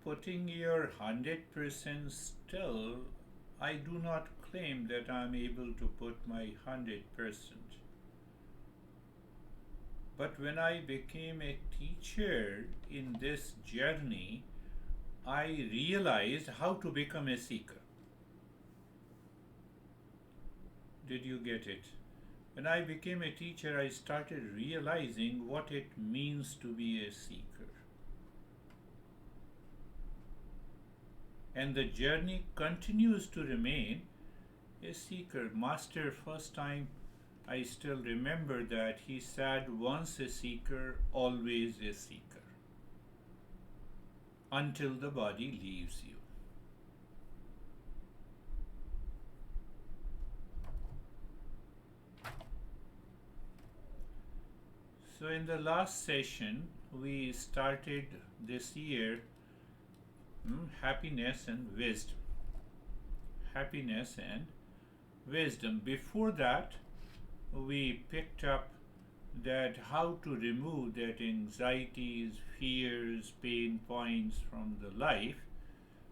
Putting your 100% still, I do not claim that I'm able to put my 100%. But when I became a teacher in this journey, I realized how to become a seeker. Did you get it? When I became a teacher, I started realizing what it means to be a seeker. And the journey continues to remain a seeker. Master, first time I still remember that he said, once a seeker, always a seeker, until the body leaves you. So, in the last session, we started this year happiness and wisdom. Happiness and wisdom. Before that, we picked up that how to remove that anxieties, fears, pain points from the life.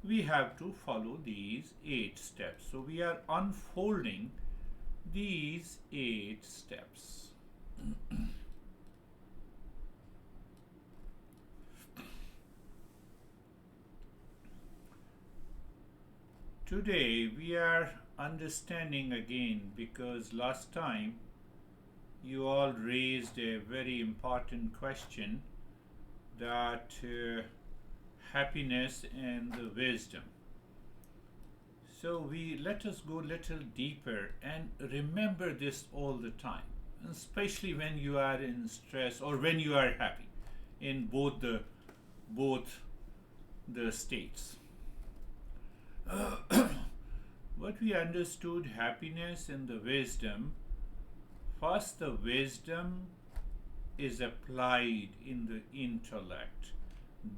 We have to follow these 8 steps. So we are unfolding these 8 steps. Today we are understanding again, because last time you all raised a very important question, that happiness and the wisdom. So we let us go a little deeper and remember this all the time, especially when you are in stress or when you are happy, in both the states. What we understood happiness and the wisdom. First, the wisdom is applied in the intellect.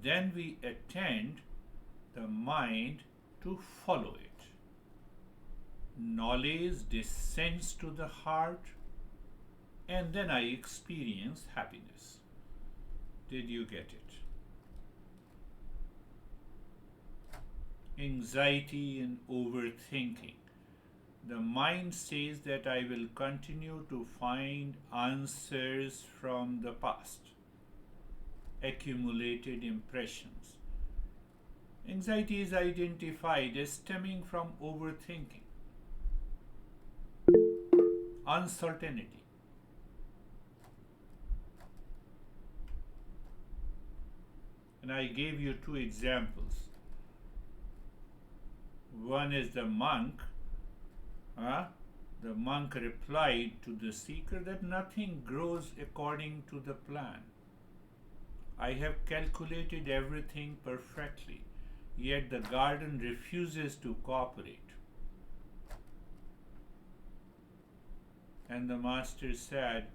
Then we attend the mind to follow it. Knowledge descends to the heart, and then I experience happiness. Did you get it? Anxiety and overthinking. The mind says that I will continue to find answers from the past, accumulated impressions. Anxiety is identified as stemming from overthinking, uncertainty. And I gave you 2 examples. One is the monk. The monk replied to the seeker that nothing grows according to the plan. I have calculated everything perfectly, yet the garden refuses to cooperate. And the master said,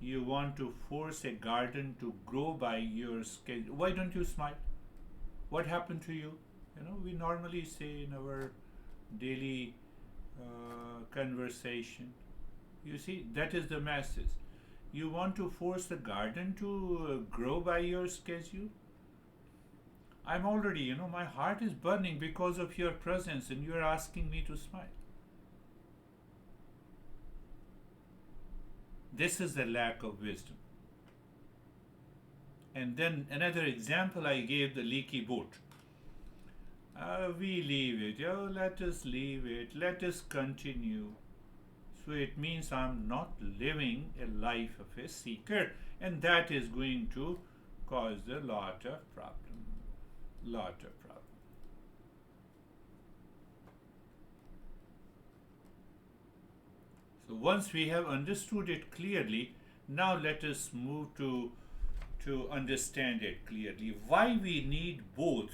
you want to force a garden to grow by your schedule. Why don't you smile? What happened to you? We normally say in our daily conversation. You see, that is the message. You want to force the garden to grow by your schedule? I'm already, my heart is burning because of your presence, and you're asking me to smile. This is the lack of wisdom. And then another example I gave, the leaky boat. We leave it. Let us leave it. Let us continue. So it means I'm not living a life of a seeker, and that is going to cause a lot of problem. So once we have understood it clearly, now let us move to understand it clearly. Why we need both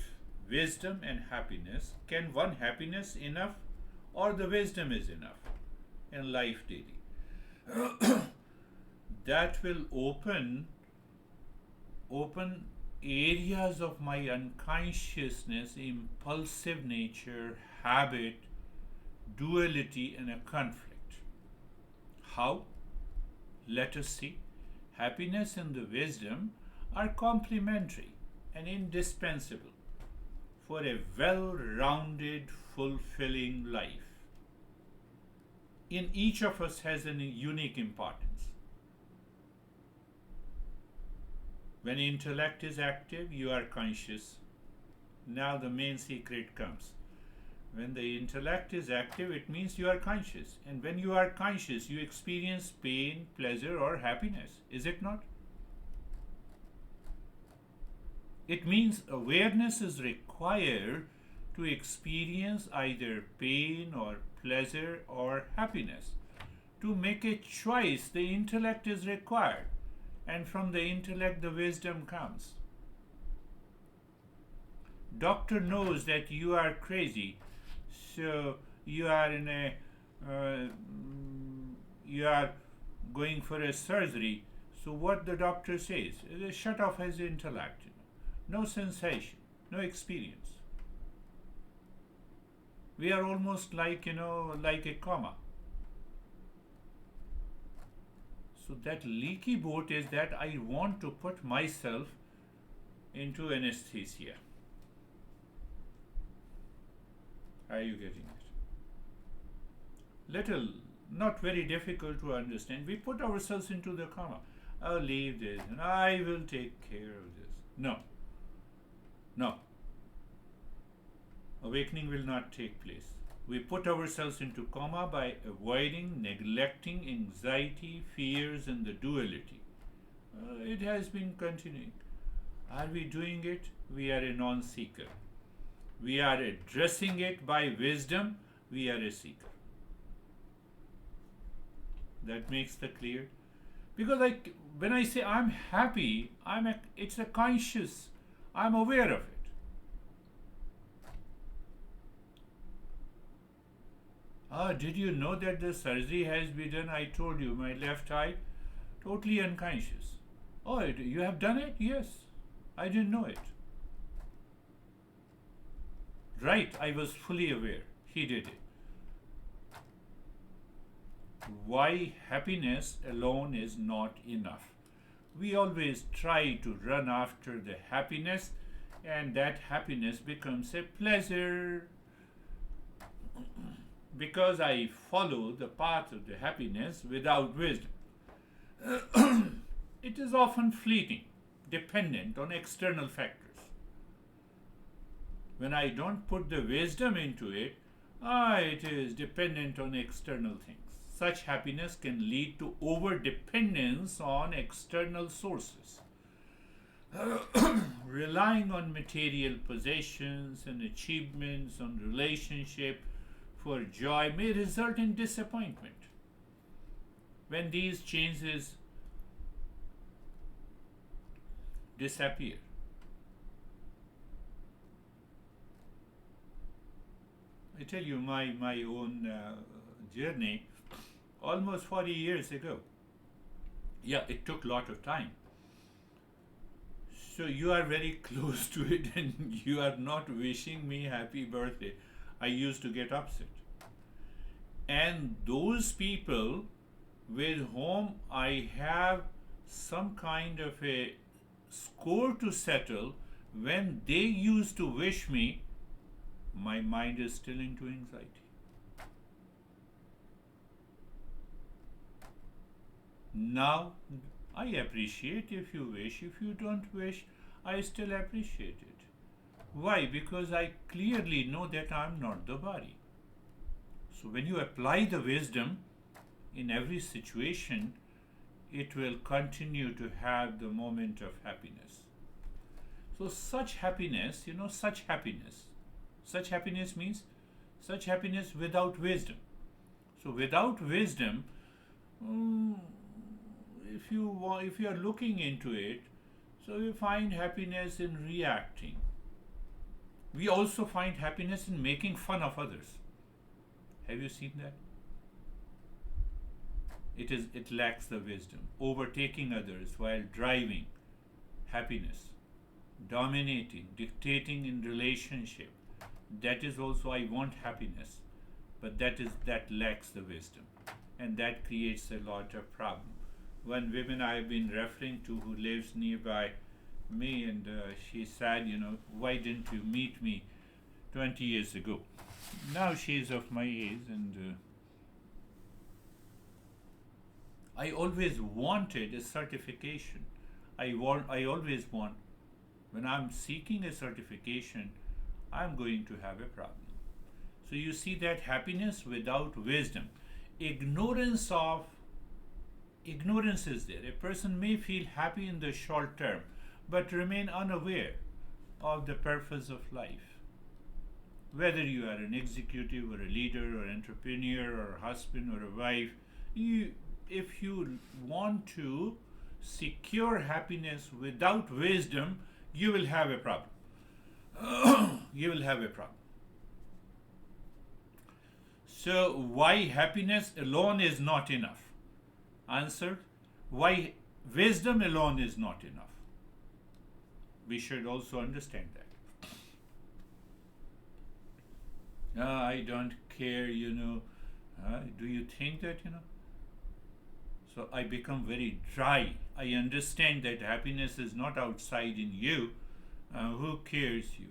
wisdom and happiness. Can one happiness enough, or the wisdom is enough in life daily? That will open areas of my unconsciousness, impulsive nature, habit, duality, and a conflict. How? Let us see. Happiness and the wisdom are complementary and indispensable. for a well-rounded, fulfilling life. In each of us has a unique importance. When intellect is active, you are conscious. Now the main secret comes. When the intellect is active, it means you are conscious. And when you are conscious, you experience pain, pleasure, or happiness. Is it not? It means awareness is required to experience either pain or pleasure or happiness. To make a choice, the intellect is required. And from the intellect, the wisdom comes. Doctor knows that you are crazy, so you are you are going for a surgery. So what the doctor says is shut off his intellect. No sensation, no experience. We are almost like like a coma. So that leaky boat is that I want to put myself into anesthesia. Are you getting it? Little, not very difficult to understand. We put ourselves into the coma. I'll leave this and I will take care of this. No. No. Awakening will not take place. We put ourselves into coma by avoiding, neglecting anxiety, fears, and the duality. It has been continuing. Are we doing it? We are a non-seeker. We are addressing it by wisdom. We are a seeker. That makes the clear. Because when I say I'm happy, it's a conscious. I'm aware of it. Did you know that the surgery has been done? I told you, my left eye, totally unconscious. Oh, you have done it? Yes. I didn't know it. Right, I was fully aware. He did it. Why happiness alone is not enough. We always try to run after the happiness, and that happiness becomes a pleasure. Because I follow the path of the happiness without wisdom. It is often fleeting, dependent on external factors. When I don't put the wisdom into it, it is dependent on external things. Such happiness can lead to over-dependence on external sources. Relying on material possessions and achievements, on relationship for joy may result in disappointment. When these changes disappear, I tell you my own journey almost 40 years ago. Yeah, it took a lot of time. So you are very close to it and you are not wishing me happy birthday. I used to get upset. And those people with whom I have some kind of a score to settle, when they used to wish me, my mind is still into anxiety. Now, I appreciate if you wish. If you don't wish, I still appreciate it. Why? Because I clearly know that I am not the body. So when you apply the wisdom in every situation, it will continue to have the moment of happiness. So such happiness means such happiness without wisdom. So without wisdom, if you are looking into it, so you find happiness in reacting. We also find happiness in making fun of others. Have you seen that? It lacks the wisdom. Overtaking others while driving, happiness. Dominating, dictating in relationship. That is also I want happiness. But that lacks the wisdom. And that creates a lot of problem. One woman I have been referring to who lives nearby me, and she said, why didn't you meet me 20 years ago. Now she is of my age, and I always wanted a certification. I always want, when I'm seeking a certification, I'm going to have a problem. So you see that happiness without wisdom, ignorance of ignorance is there. A person may feel happy in the short term, but remain unaware of the purpose of life. Whether you are an executive or a leader or entrepreneur or a husband or a wife, if you want to secure happiness without wisdom, you will have a problem. You will have a problem. So, why happiness alone is not enough? Answer: why wisdom alone is not enough? We should also understand that. I don't care, do you think that, So I become very dry. I understand that happiness is not outside in you. Who cares you?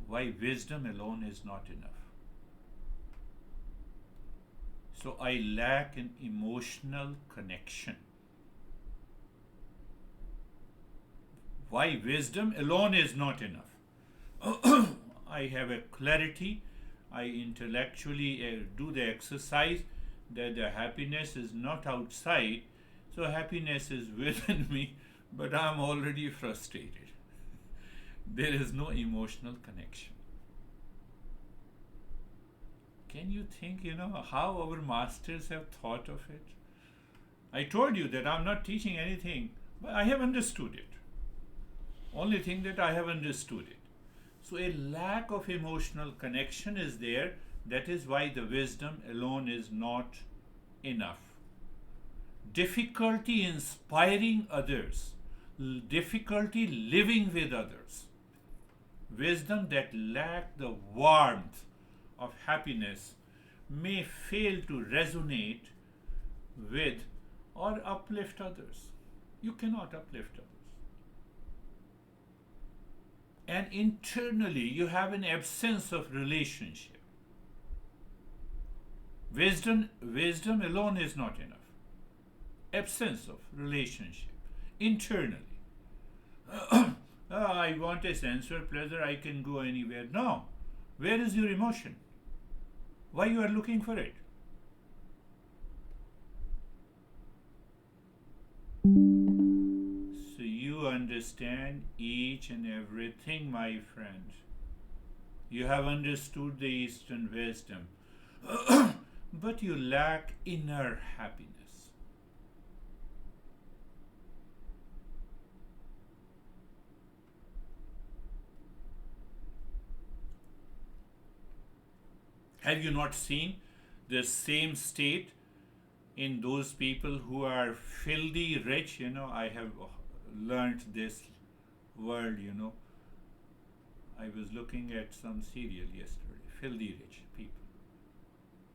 Why wisdom alone is not enough? So I lack an emotional connection. Why wisdom alone is not enough? I have a clarity. I intellectually do the exercise that the happiness is not outside. So happiness is within me, but I'm already frustrated. There is no emotional connection. Can you think, how our masters have thought of it? I told you that I'm not teaching anything, but I have understood it. Only thing that I have understood it. So a lack of emotional connection is there. That is why the wisdom alone is not enough. Difficulty inspiring others, difficulty living with others. Wisdom that lack the warmth of happiness may fail to resonate with or uplift others. You cannot uplift others. And internally you have an absence of relationship. Wisdom alone is not enough. Absence of relationship internally. I want a sensual pleasure, I can go anywhere. No. Where is your emotion? Why you are looking for it? So you understand each and everything, my friend. You have understood the Eastern wisdom, but you lack inner happiness. Have you not seen the same state in those people who are filthy rich? I have learned this word, I was looking at some serial yesterday. Filthy rich people.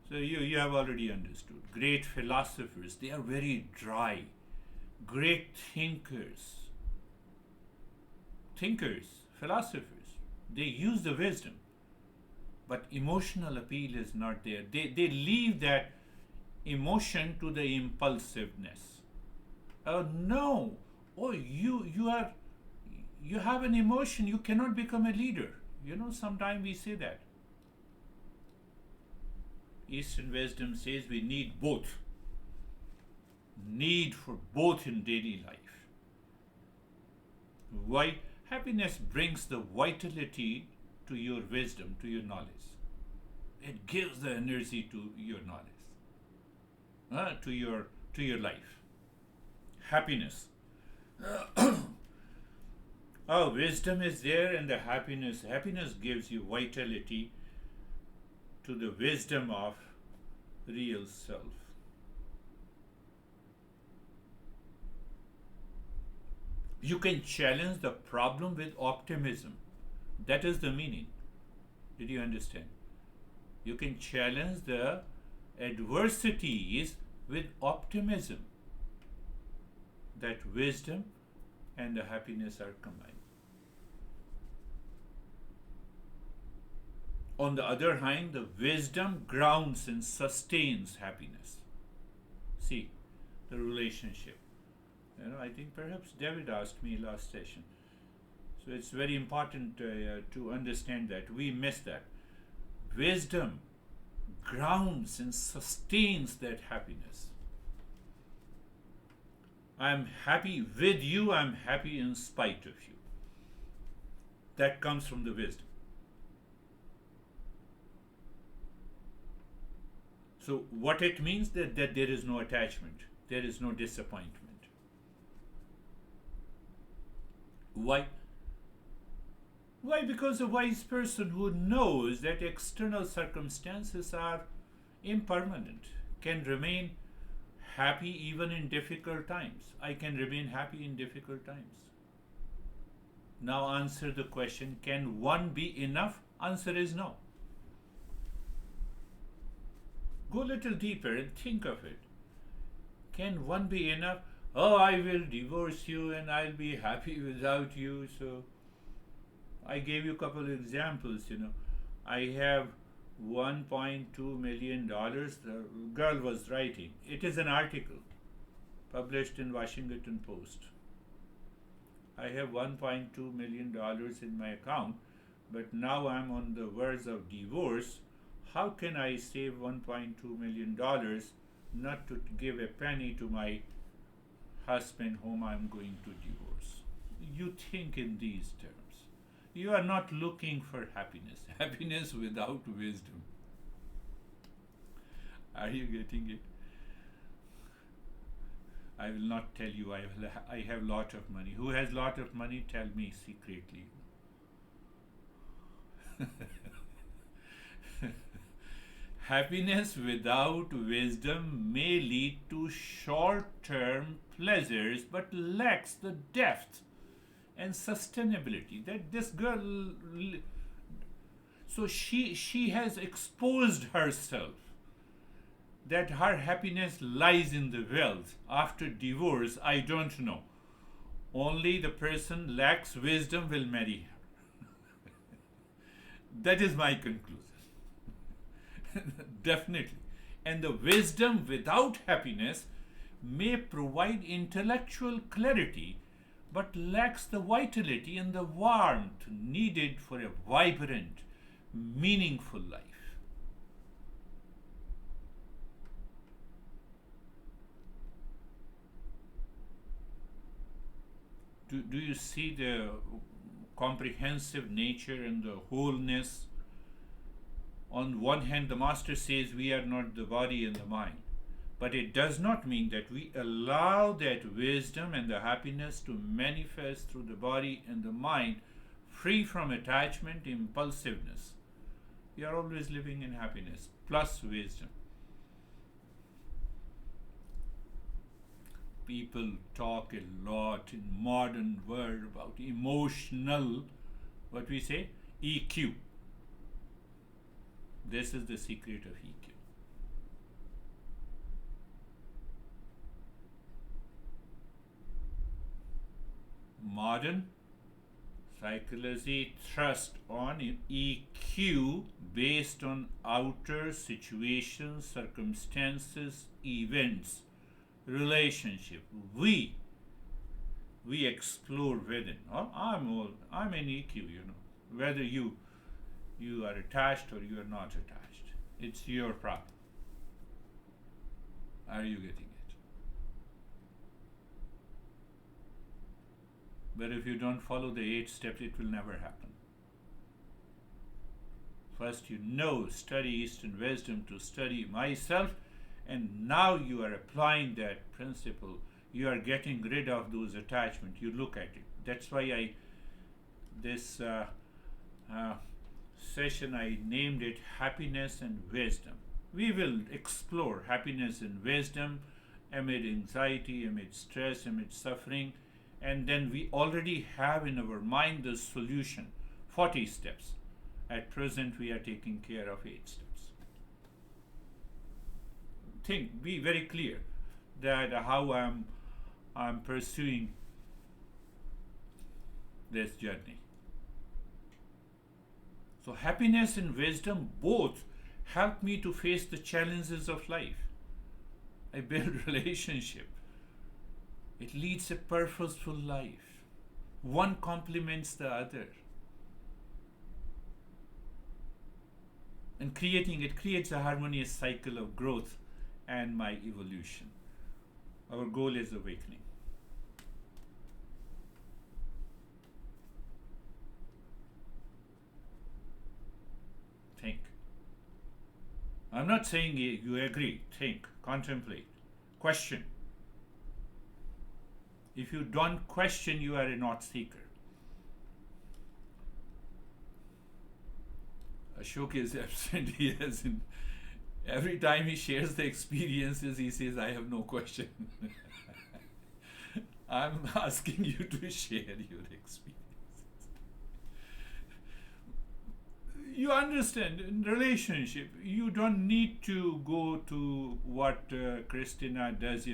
So you have already understood. Great philosophers, they are very dry. Great thinkers, philosophers, they use the wisdom. But emotional appeal is not there. They leave that emotion to the impulsiveness. Oh no! Oh, you have an emotion. You cannot become a leader. Sometimes we say that. Eastern wisdom says we need both. Need for both in daily life. Why? Happiness brings the vitality to your wisdom, to your knowledge. It gives the energy to your knowledge, to your life. Happiness. Wisdom is there, and the happiness gives you vitality to the wisdom of real self. You can challenge the problem with optimism. That is the meaning. Did you understand? You can challenge the adversities with optimism. That wisdom and the happiness are combined. On the other hand, the wisdom grounds and sustains happiness. See, the relationship. I think perhaps David asked me last session. So it's very important to understand that. We miss that. Wisdom grounds and sustains that happiness. I'm happy with you, I'm happy in spite of you. That comes from the wisdom. So what it means that there is no attachment, there is no disappointment. Why? Why? Because a wise person who knows that external circumstances are impermanent can remain happy even in difficult times. I can remain happy in difficult times. Now answer the question, can one be enough? Answer is no. Go a little deeper and think of it. Can one be enough? Oh, I will divorce you and I'll be happy without you. So I gave you a couple of examples. I have $1.2 million. The girl was writing. It is an article published in Washington Post. I have $1.2 million in my account, but now I'm on the verge of divorce. How can I save $1.2 million not to give a penny to my husband whom I'm going to divorce? You think in these terms. You are not looking for happiness. Happiness without wisdom. Are you getting it? I will not tell you I have lot of money. Who has lot of money? Tell me secretly. Happiness without wisdom may lead to short-term pleasures but lacks the depth and sustainability that this girl, so she has exposed herself that her happiness lies in the wealth. After divorce, I don't know. Only the person lacks wisdom will marry her. That is my conclusion. Definitely. And the wisdom without happiness may provide intellectual clarity but lacks the vitality and the warmth needed for a vibrant, meaningful life. Do you see the comprehensive nature and the wholeness? On one hand, the Master says we are not the body and the mind. But it does not mean that we allow that wisdom and the happiness to manifest through the body and the mind, free from attachment, impulsiveness. We are always living in happiness, plus wisdom. People talk a lot in modern world about emotional, what we say, EQ. This is the secret of EQ. Modern psychology thrusts on EQ based on outer situations, circumstances, events, relationship. We explore within. Oh, I'm an EQ, whether you are attached or you are not attached. It's your problem. Are you getting it? But if you don't follow the 8 steps, it will never happen. First, study Eastern wisdom to study myself, and now you are applying that principle. You are getting rid of those attachments. You look at it. That's why this session I named it Happiness and Wisdom. We will explore happiness and wisdom amid anxiety, amid stress, amid suffering. And then we already have in our mind the solution, 40 steps. At present, we are taking care of 8 steps. Be very clear that how I'm pursuing this journey. So happiness and wisdom both help me to face the challenges of life. I build relationship. It leads a purposeful life. One complements the other. And it creates a harmonious cycle of growth and my evolution. Our goal is awakening. Think. I'm not saying you agree. Think, contemplate, question. If you don't question, you are a not seeker. Ashok is absent. He hasn't. Every time he shares the experiences, he says, I have no question. I'm asking you to share your experience. You understand, in relationship, you don't need to go to what Christina does,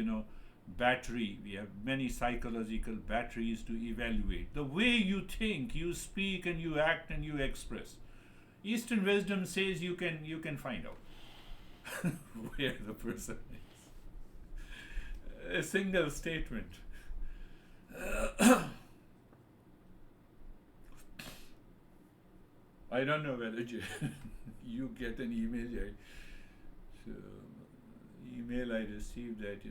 battery. We have many psychological batteries to evaluate. The way you think, you speak, and you act, and you express. Eastern wisdom says you can find out where the person is. A single statement. I don't know whether you get an email. So, email I received that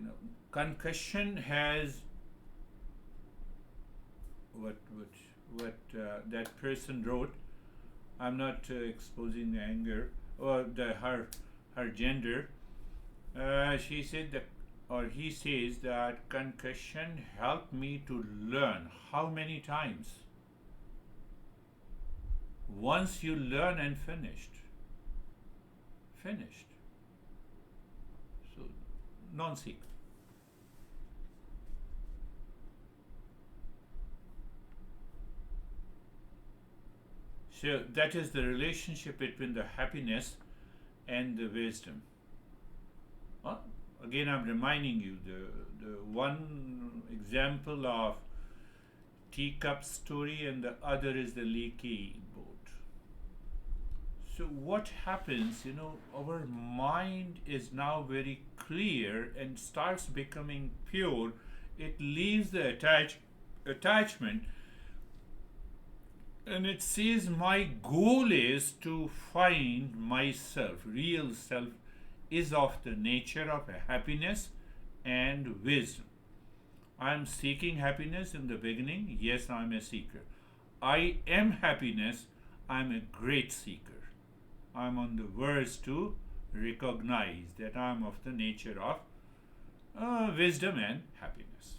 concussion has what that person wrote. I'm not exposing the anger or her gender. She said that, or he says that concussion helped me to learn. How many times? Once you learn and finished. So, non-seeker. So that is the relationship between the happiness and the wisdom. Well, again, I'm reminding you the one example of teacup story and the other is the leaky boat. So what happens, our mind is now very clear and starts becoming pure. It leaves the attachment and it says my goal is to find myself. Real self is of the nature of happiness and wisdom. I am seeking happiness in the beginning. Yes, I am a seeker. I am happiness. I am a great seeker. I am on the verge to recognize that I am of the nature of wisdom and happiness.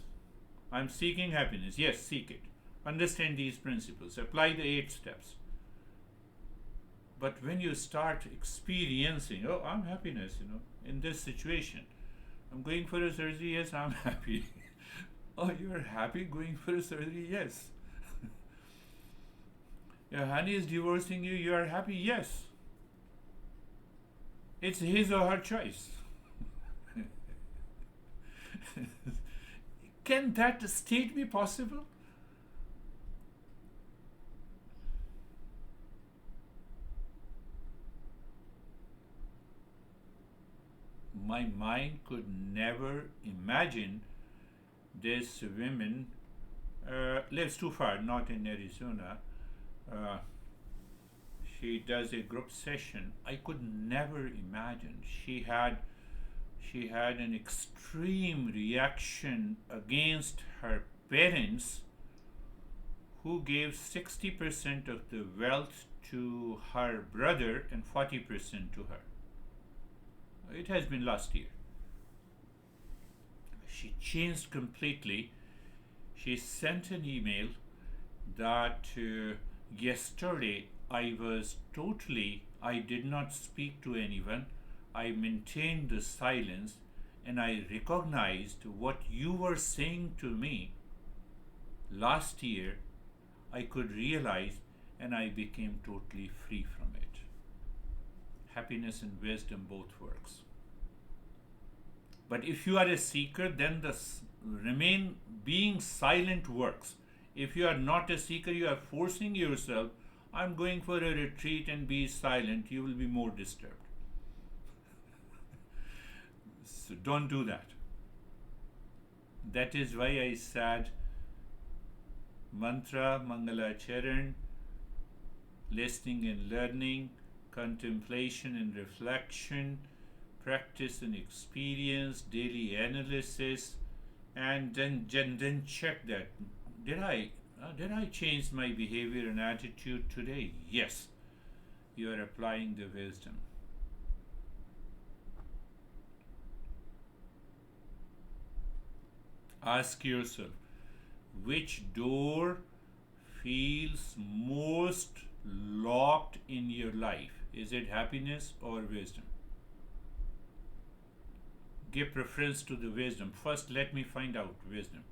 I am seeking happiness. Yes, seek it. Understand these principles. Apply the 8 steps. But when you start experiencing, I'm happiness, in this situation. I'm going for a surgery. Yes, I'm happy. Oh, you're happy going for a surgery? Yes. Your honey is divorcing you. You are happy? Yes. It's his or her choice. Can that state be possible? My mind could never imagine this woman lives too far, not in Arizona. She does a group session. I could never imagine. She had an extreme reaction against her parents who gave 60% of the wealth to her brother and 40% to her. It has been last year. She changed completely. She sent an email that yesterday I did not speak to anyone. I maintained the silence and I recognized what you were saying to me last year. I could realize and I became totally free from it. Happiness and wisdom both works. But if you are a seeker, then the being silent works. If you are not a seeker, you are forcing yourself. I'm going for a retreat and be silent, you will be more disturbed. So don't do that. That is why I said mantra, Mangala Charan, listening and learning, contemplation and reflection, practice and experience, daily analysis, and then check that did I change my behavior and attitude today? Yes, you are applying the wisdom. Ask yourself, which door feels most locked in your life? Is it happiness or wisdom? Give preference to the wisdom. First, let me find out wisdom.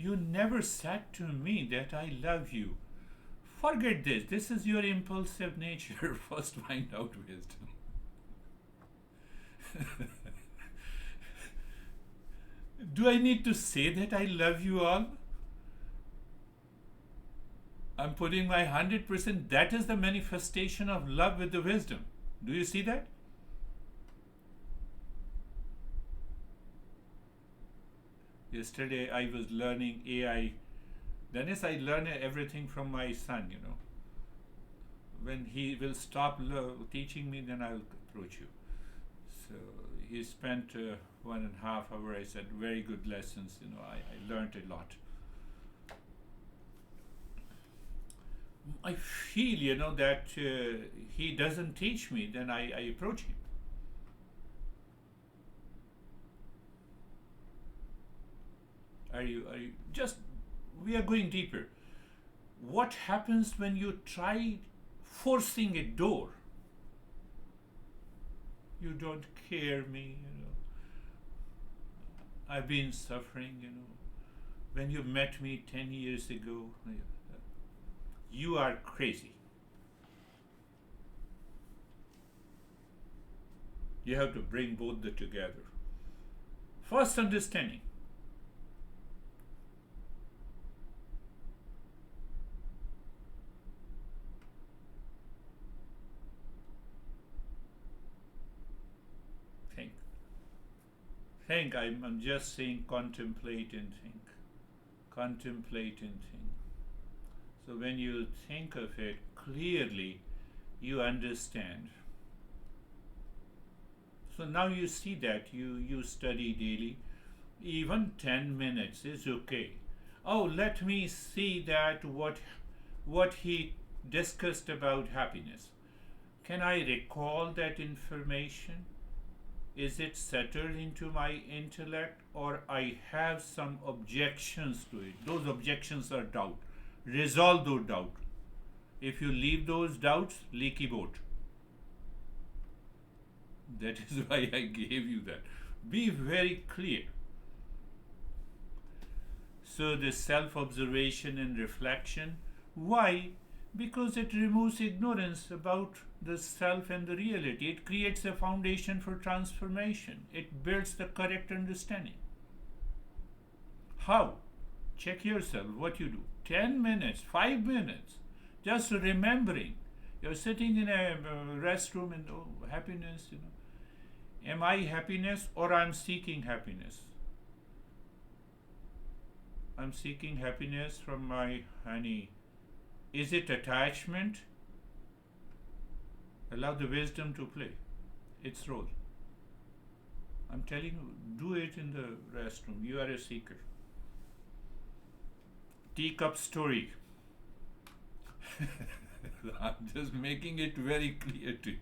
You never said to me that I love you. Forget this. This is your impulsive nature. First, find out wisdom. Do I need to say that I love you all? I'm putting my 100%. That is the manifestation of love with the wisdom. Do you see that? Yesterday I was learning AI. Dennis, I learn everything from my son, When he will stop teaching me, then I'll approach you. So he spent 1.5 hours. I said, very good lessons. I learned a lot. I feel, that he doesn't teach me, then I approach him. Are you just, we are going deeper. What happens when you try forcing a door? You don't care me, I've been suffering, When you met me 10 years ago, you are crazy. You have to bring both the together. First, understanding. Think. I'm just saying contemplate and think. Contemplate and think. So when you think of it clearly, you understand. So now you see that you study daily. Even 10 minutes is okay. Oh, let me see that what he discussed about happiness. Can I recall that information? Is it settled into my intellect, or I have some objections to it? Those objections are doubt. Resolve those doubts. If you leave those doubts, leaky boat. That is why I gave you that. Be very clear. So the self-observation and reflection. Why? Because it removes ignorance about the self and the reality. It creates a foundation for transformation. It builds the correct understanding. How? Check yourself what you do. 10 minutes, 5 minutes, just remembering. You're sitting in a restroom and happiness, Am I happiness or I'm seeking happiness? I'm seeking happiness from my honey. Is it attachment? Allow the wisdom to play its role. I'm telling you, do it in the restroom. You are a seeker. Teacup story. I'm just making it very clear to you.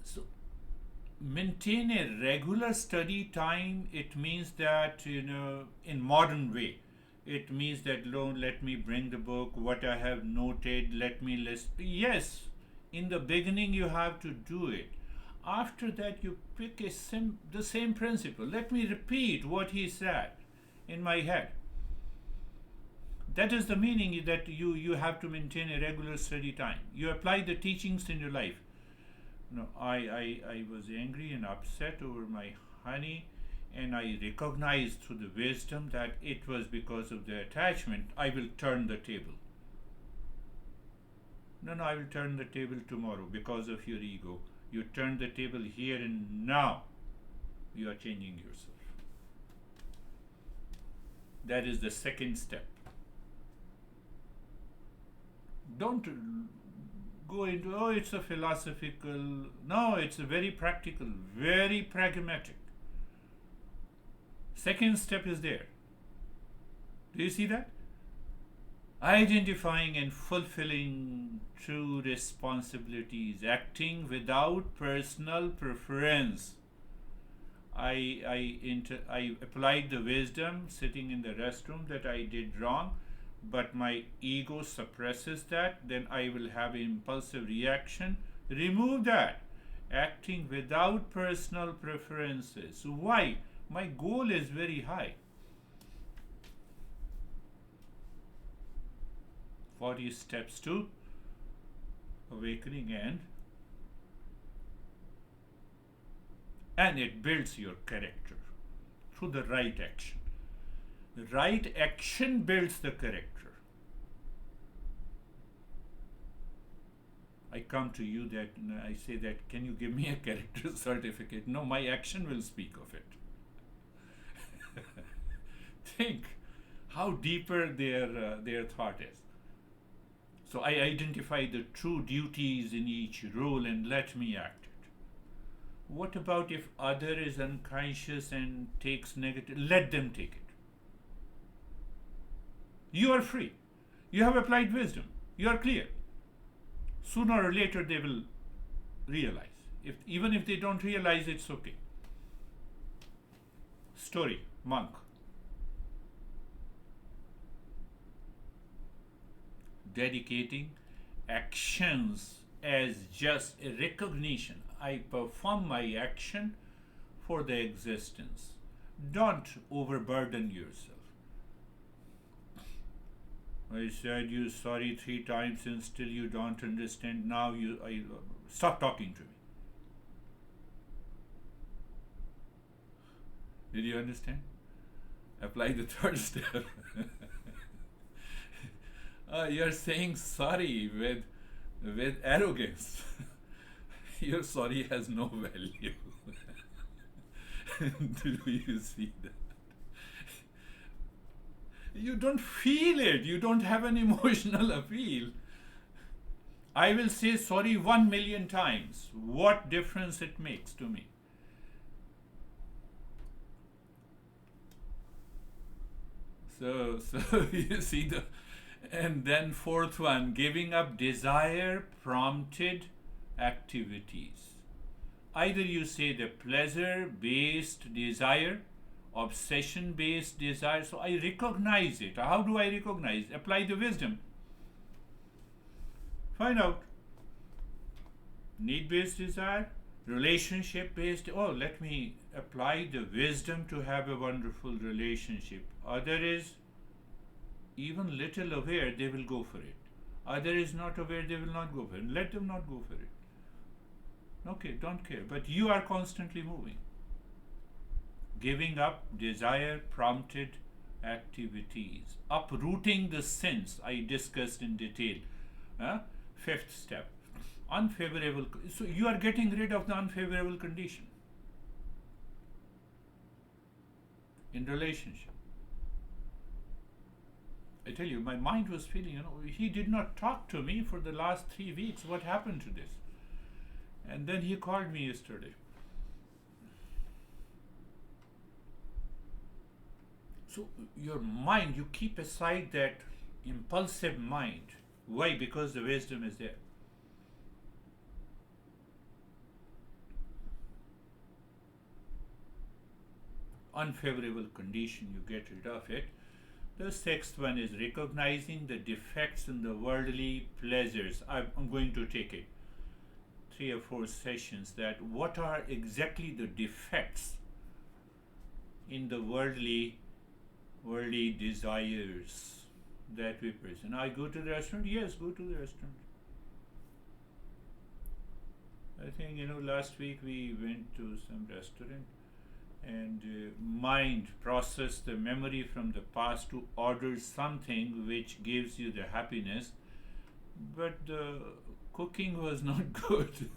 So, maintain a regular study time. It means that, in modern way, it means that, let me bring the book, what I have noted, let me list. Yes, in the beginning you have to do it. After that you pick the same principle. Let me repeat what he said in my head. That is the meaning that you have to maintain a regular study time. You apply the teachings in your life. I was angry and upset over my honey. and I recognize through the wisdom that it was because of the attachment, I will turn the table. No, I will turn the table tomorrow because of your ego. You turn the table here and now. You are changing yourself. That is the second step. Don't go into, oh, it's a philosophical. No, it's a very practical, very pragmatic. Second step is there. Do you see that? Identifying and fulfilling true responsibilities, acting without personal preference. I applied the wisdom sitting in the restroom that I did wrong, but my ego suppresses that, then I will have an impulsive reaction. Remove that. Acting without personal preferences. Why? My goal is very high. 40 steps to awakening, and it builds your character through the right action. The right action builds the character. I come to you that I say that, can you give me a character certificate? No, my action will speak of it. Think how deeper their thought is. So I identify the true duties in each role and let me act it. What about if other is unconscious and takes negative? Let them take it. You are free. You have applied wisdom. You are clear. Sooner or later they will realize. Even if they don't realize, it's okay. Story, monk. Dedicating actions as just a recognition. I perform my action for the existence. Don't overburden yourself. I said you sorry 3 times and still you don't understand. Now stop talking to me. Did you understand? Apply the third step. You're saying sorry with arrogance. Your sorry has no value. Do you see that? You don't feel it. You don't have an emotional appeal. I will say sorry 1 million times. What difference it makes to me? So you see and then fourth one, giving up desire prompted activities. Either you say the pleasure-based desire, obsession-based desire. So I recognize it. How do I recognize? Apply the wisdom. Find out. Need-based desire, relationship-based. Oh, let me apply the wisdom to have a wonderful relationship. Other is even little aware, they will go for it. Other is not aware, they will not go for it. Let them not go for it. Okay, don't care. But you are constantly moving. Giving up desire prompted activities. Uprooting the sins I discussed in detail. Fifth step. Unfavorable. So you are getting rid of the unfavorable condition in relationship. I tell you, my mind was feeling, he did not talk to me for the last 3 weeks. What happened to this? And then he called me yesterday. So your mind, you keep aside that impulsive mind. Why? Because the wisdom is there. Unfavorable condition, you get rid of it. The sixth one is recognizing the defects in the worldly pleasures. I'm going to take it 3 or 4 sessions that what are exactly the defects in the worldly desires that we present. I go to the restaurant? Yes, go to the restaurant. I think, last week we went to some restaurant and mind process the memory from the past to order something which gives you the happiness, but the cooking was not good.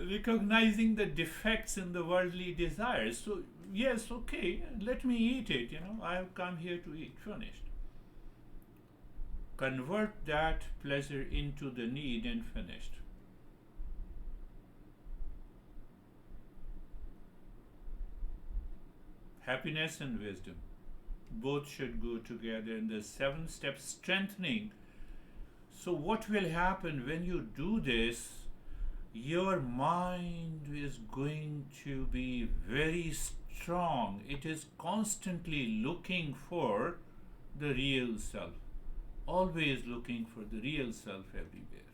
Recognizing the defects in the worldly desires. So, yes, okay, let me eat it, I have come here to eat, finished. Convert that pleasure into the need and finished. Happiness and wisdom both should go together in the 7 step strengthening. So, what will happen when you do this? Your mind is going to be very strong. It is constantly looking for the real self, always looking for the real self everywhere.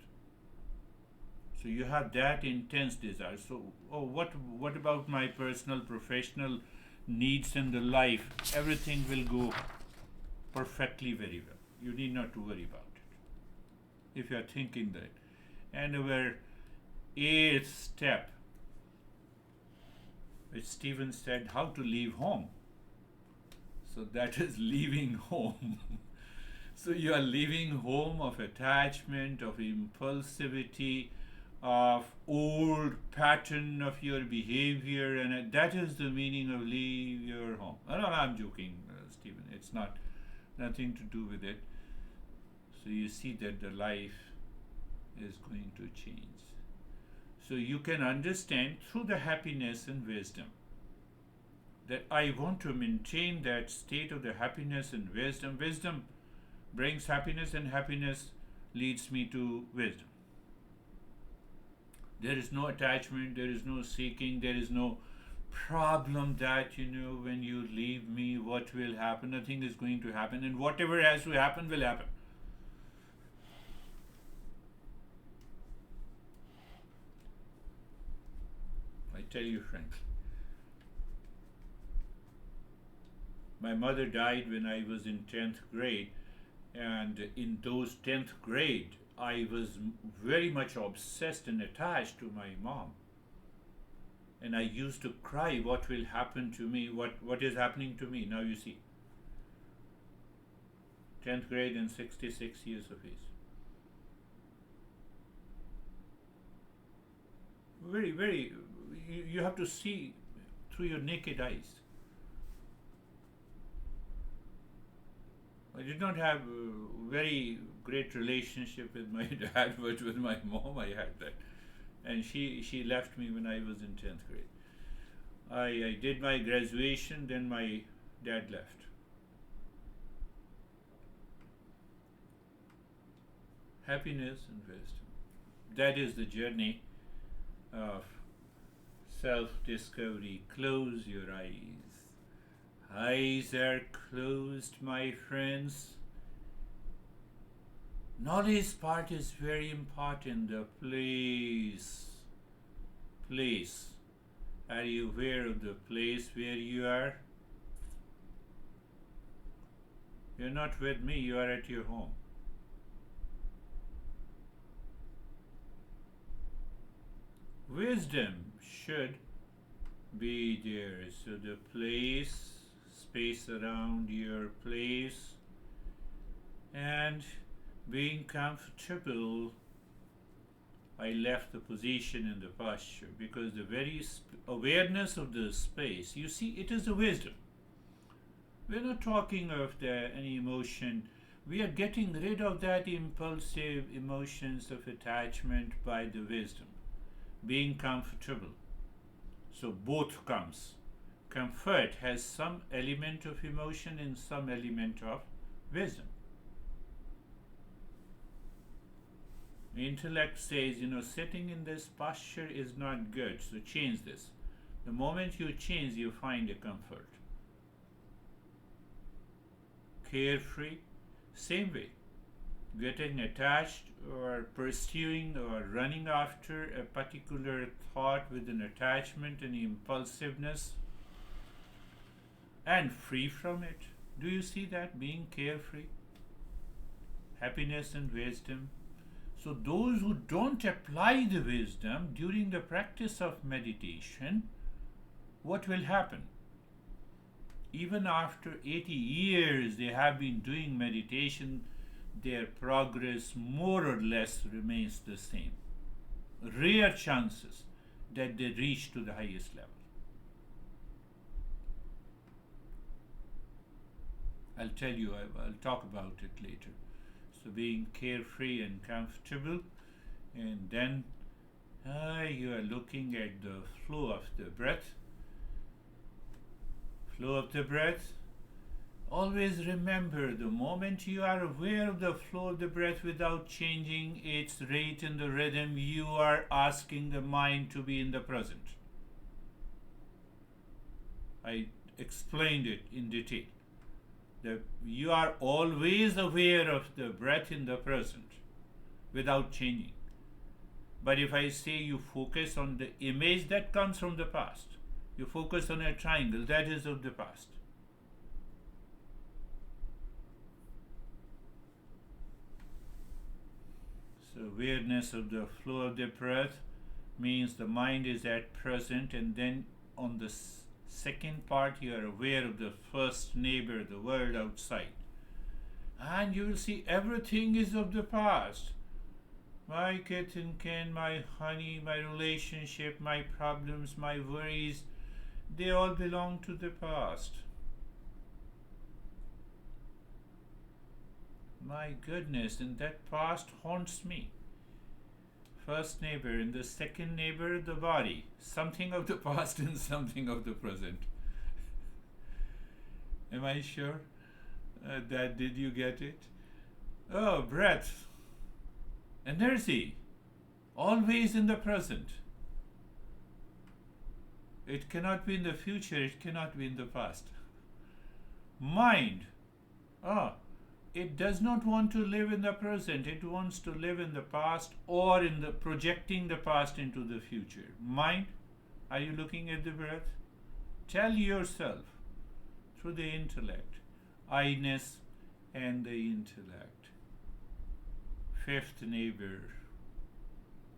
So you have that intense desire. So, what about my personal, professional needs in the life? Everything will go perfectly very well. You need not to worry about it if you are thinking that. And our 8th step, which Stephen said, how to leave home. So that is leaving home. So you are leaving home of attachment, of impulsivity, of old pattern of your behavior, and that is the meaning of leave your home. No, I'm joking, Stephen. It's nothing to do with it. So you see that the life is going to change. So you can understand through the happiness and wisdom that I want to maintain that state of the happiness and wisdom. Wisdom brings happiness, and happiness leads me to wisdom. There is no attachment, there is no seeking, there is no problem that, when you leave me, what will happen? Nothing is going to happen, and whatever has to happen will happen. I tell you frankly, my mother died when I was in 10th grade, and in those 10th grade, I was very much obsessed and attached to my mom. And I used to cry, what will happen to me? What is happening to me? Now you see. 10th grade and 66 years of age. Very, very, you have to see through your naked eyes. I did not have a very great relationship with my dad, but with my mom I had that. And she left me when I was in 10th grade. I did my graduation, then my dad left. Happiness and wisdom. That is the journey of self-discovery. Close your eyes. Eyes are closed, my friends. Knowledge part is very important. The place. Are you aware of the place where you are? You're not with me, you are at your home. Wisdom should be there. So the place, space around your place, and being comfortable. I left the position in the posture because the very awareness of the space, you see, it is the wisdom. We're not talking of any emotion. We are getting rid of that impulsive emotions of attachment by the wisdom. Being comfortable. So both comes. Comfort has some element of emotion and some element of wisdom. Intellect says, sitting in this posture is not good, so change this. The moment you change, you find a comfort. Carefree, same way. Getting attached or pursuing or running after a particular thought with an attachment and impulsiveness, and free from it. Do you see that? Being carefree, happiness and wisdom. So those who don't apply the wisdom during the practice of meditation what will happen? Even after 80 years they have been doing meditation, their progress more or less remains the same. Rare chances that they reach to the highest level. I'll tell you, I'll talk about it later. So being carefree and comfortable, and then you are looking at the flow of the breath. Flow of the breath. Always remember, the moment you are aware of the flow of the breath without changing its rate and the rhythm, you are asking the mind to be in the present. I explained it in detail. You are always aware of the breath in the present without changing. But if I say you focus on the image that comes from the past, you focus on a triangle that is of the past. So awareness of the flow of the breath means the mind is at present, and then on the second part you are aware of the first neighbor, the world outside. And you will see everything is of the past. My kith and kin, my honey, my relationship, my problems, my worries, they all belong to the past. My goodness, and that past haunts me. First neighbor, and the second neighbor, the body. Something of the past and something of the present. Am I sure? Did you get it? Oh, breath. Energy. Always in the present. It cannot be in the future, it cannot be in the past. Mind. It does not want to live in the present, it wants to live in the past or in the projecting the past into the future. Mind, are you looking at the breath? Tell yourself through the intellect, I-ness and the intellect. Fifth neighbor.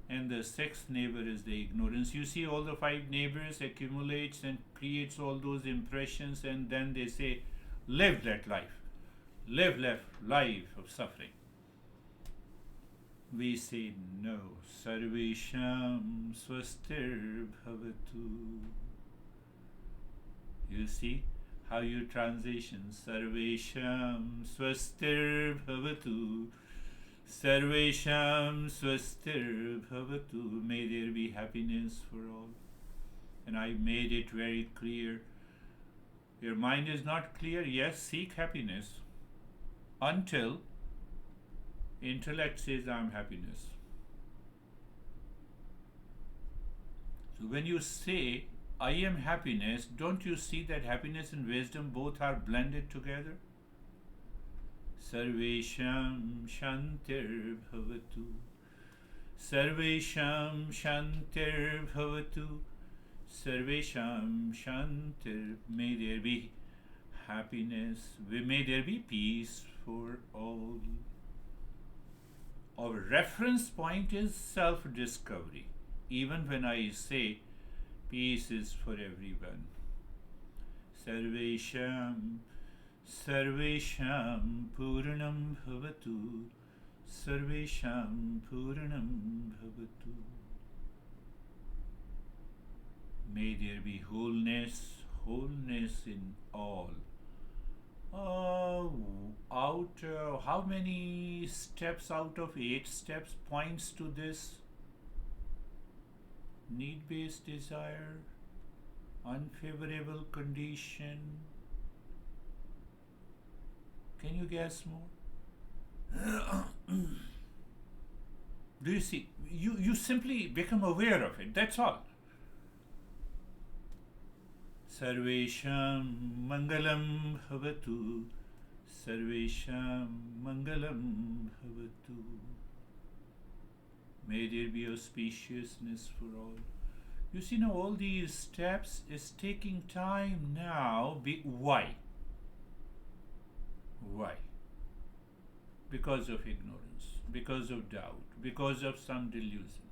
And the sixth neighbor is the ignorance. You see, all the five neighbors accumulates and creates all those impressions, and then they say, live that life. Live life of suffering. We say no. Sarvesham swastir bhavatu. You see how you transition. Sarvesham swastir bhavatu. Sarvesham swastir bhavatu. May there be happiness for all. And I made it very clear. Your mind is not clear? Yes, seek happiness. Until intellect says I am happiness. So when you say I am happiness, don't you see that happiness and wisdom both are blended together? Sarvesham shantir bhavatu. Sarvesham shantir bhavatu. Sarvesham shantir. May there be happiness. May there be peace for all. Our reference point is self-discovery. Even when I say peace is for everyone. Sarvesham Sarvesham Purnam Bhavatu. Sarvesham Purnam Bhavatu. May there be wholeness in all. How many steps out of 8 steps points to this? Need-based desire, unfavorable condition. Can you guess more? Do you see? You simply become aware of it, that's all. Sarvesham Mangalam Bhavatu. Sarvesham Mangalam Bhavatu. May there be auspiciousness for all. You see, now all these steps is taking time now. Why? Why? Because of ignorance, because of doubt, because of some delusion.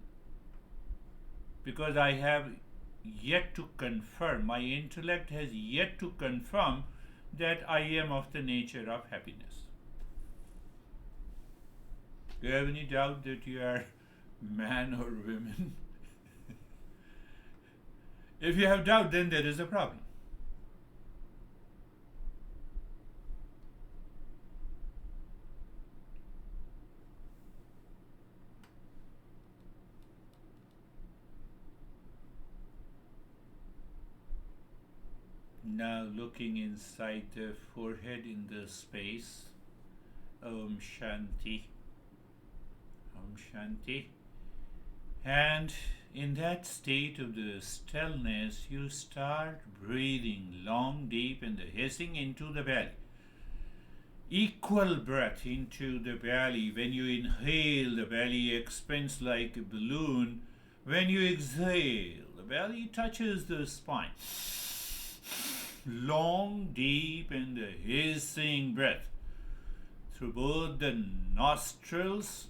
Because I have yet to confirm, my intellect has yet to confirm that I am of the nature of happiness. Do you have any doubt that you are man or woman? If you have doubt, then there is a problem. Now looking inside the forehead in the space. Om Shanti. Om Shanti. And in that state of the stillness, you start breathing long, deep, and hissing into the belly. Equal breath into the belly. When you inhale, the belly expands like a balloon. When you exhale, the belly touches the spine. Long, deep, and hissing breath through both the nostrils.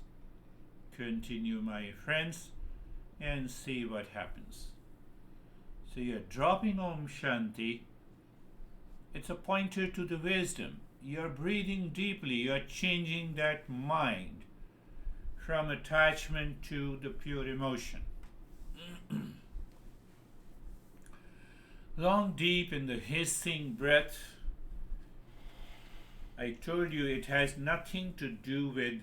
Continue, my friends, and see what happens. So you're dropping Om Shanti. It's a pointer to the wisdom. You're breathing deeply. You're changing that mind from attachment to the pure emotion. Long, deep in the hissing breath. I told you it has nothing to do with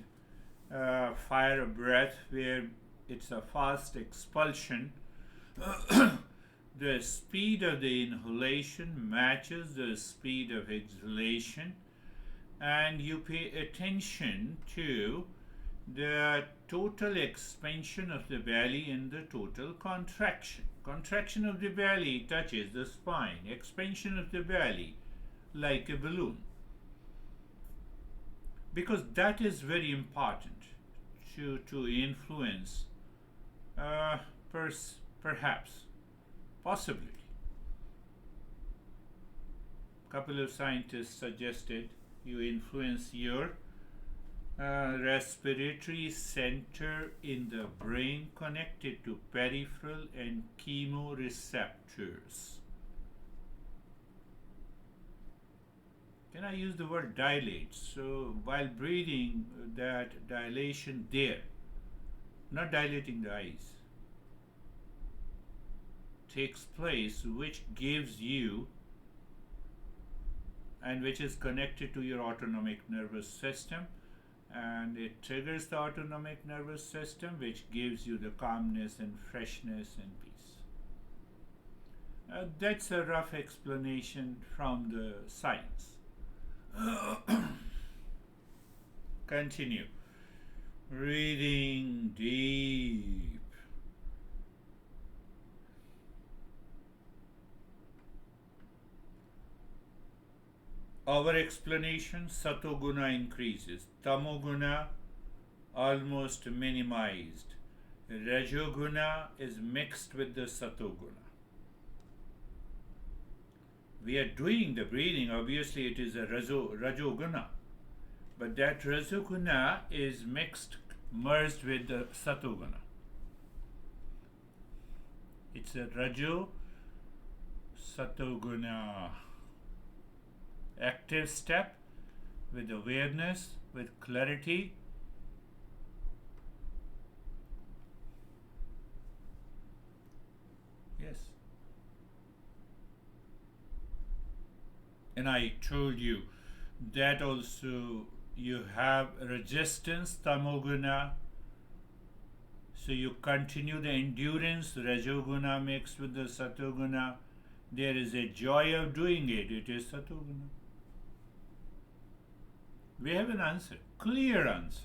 fire breath, where it's a fast expulsion. The speed of the inhalation matches the speed of exhalation, and you pay attention to the total expansion of the belly and the total contraction. Contraction of the belly touches the spine, expansion of the belly like a balloon. Because that is very important to influence, perhaps, possibly. A couple of scientists suggested you influence your respiratory center in the brain connected to peripheral and chemoreceptors. Can I use the word dilate? So while breathing, that dilation there, not dilating the eyes, takes place, which gives you, and which is connected to your autonomic nervous system, and it triggers the autonomic nervous system, which gives you the calmness and freshness and peace. That's a rough explanation from the science. Continue. Breathing deep. Our explanation, satoguna increases, tamoguna almost minimized, rajoguna is mixed with the satoguna. We are doing the breathing, obviously it is a rajoguna, but that rajoguna is merged with the satoguna. It's a rajo satoguna. Active step with awareness, with clarity. Yes. And I told you that also you have resistance, tamoguna. So you continue the endurance, rajoguna mixed with the satoguna. There is a joy of doing it. It is satoguna. We have an answer, clear answer.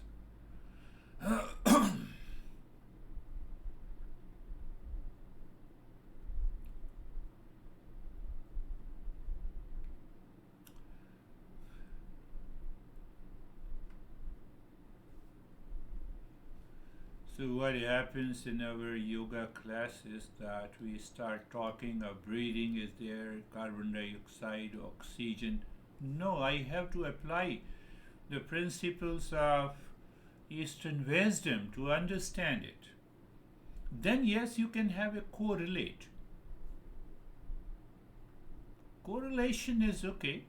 So what happens in our yoga class is that we start talking of breathing, is there carbon dioxide, oxygen? No, I have to apply the principles of Eastern wisdom to understand it. Then yes, you can have a correlate. Correlation is okay.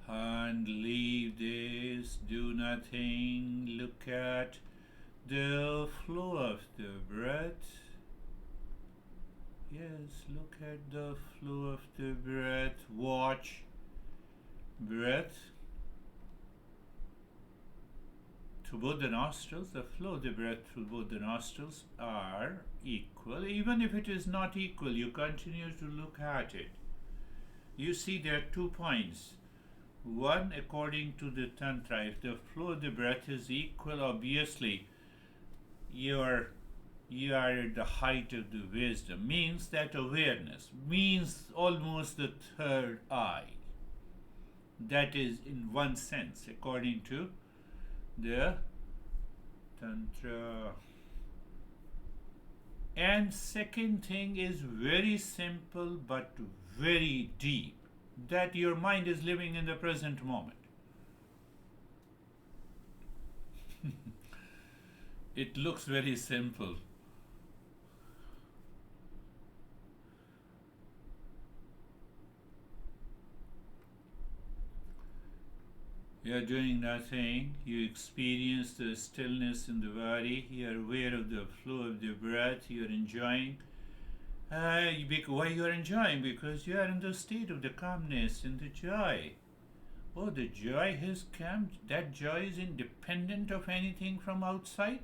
And leave this, do nothing, look at the flow of the breath. Yes, look at the flow of the breath, watch breath through both the nostrils. The flow of the breath through both the nostrils are equal. Even if it is not equal, you continue to look at it. You see there are 2 points. One, according to the tantra, if the flow of the breath is equal, obviously you are at the height of the wisdom. Means that awareness, means almost the third eye. That is in one sense, according to the tantra. And second thing is very simple but very deep, that your mind is living in the present moment. It looks very simple. You are doing nothing, you experience the stillness in the body, you are aware of the flow of the breath, you are enjoying. Why you are enjoying? Because you are in the state of the calmness and the joy. Oh, the joy has come. That joy is independent of anything from outside.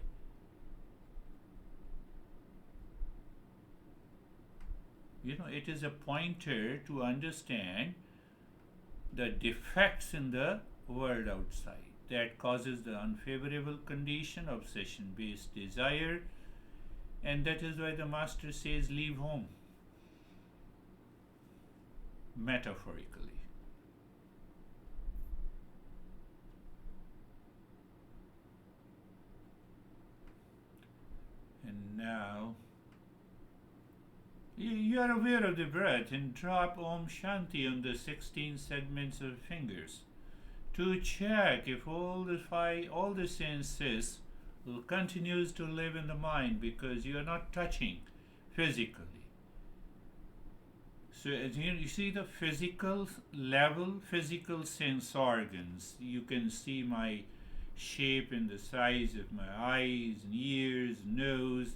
It is a pointer to understand the defects in the world outside that causes the unfavorable condition, obsession-based desire, and that is why the master says leave home, metaphorically. And now you are aware of the breath and drop Om Shanti on the 16 segments of fingers to check if all the senses continues to live in the mind, because you are not touching physically. So as you see the physical level, physical sense organs. You can see my shape and the size of my eyes, and ears, nose.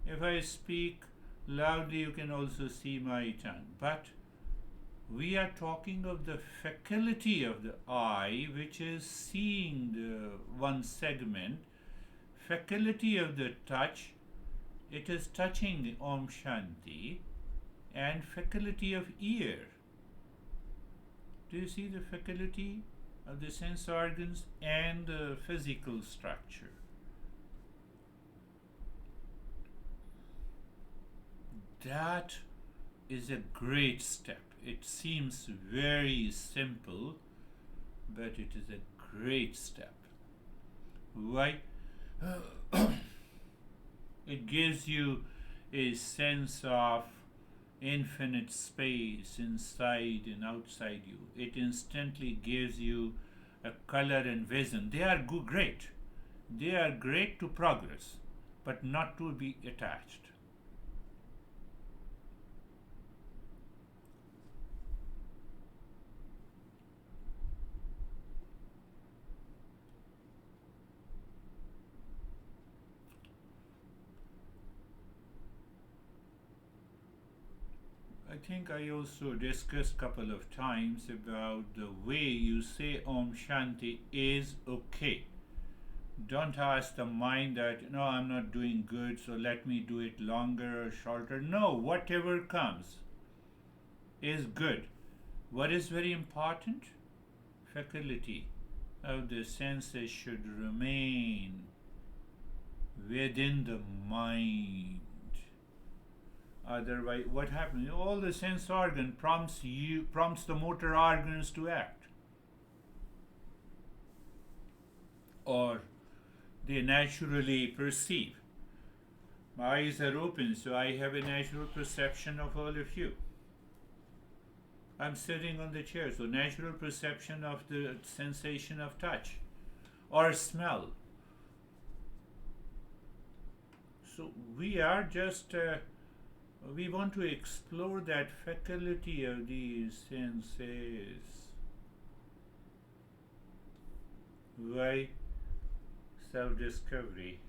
If I speak loudly, you can also see my tongue. But we are talking of the faculty of the eye, which is seeing the one segment. Faculty of the touch, it is touching the Om Shanti. And faculty of ear. Do you see the faculty of the sense organs and the physical structure? That is a great step. It seems very simple, but it is a great step. Why? It gives you a sense of infinite space inside and outside you. It instantly gives you a color and vision. They are great. They are great to progress, but not to be attached. I think I also discussed couple of times about the way you say Om Shanti is okay. Don't ask the mind that, no, I'm not doing good, so let me do it longer or shorter. No, whatever comes is good. What is very important? Faculty of the senses should remain within the mind. Otherwise, what happens? All the sense organ prompts the motor organs to act, or they naturally perceive. My eyes are open, so I have a natural perception of all of you. I'm sitting on the chair. So, natural perception of the sensation of touch or smell. So, we are just, we want to explore that faculty of these senses. Why self discovery?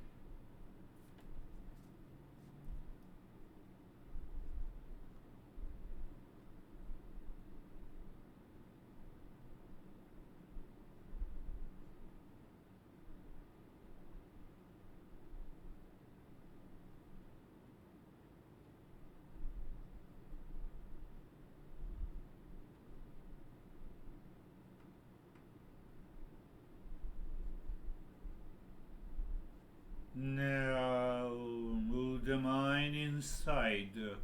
Now move the mind inside the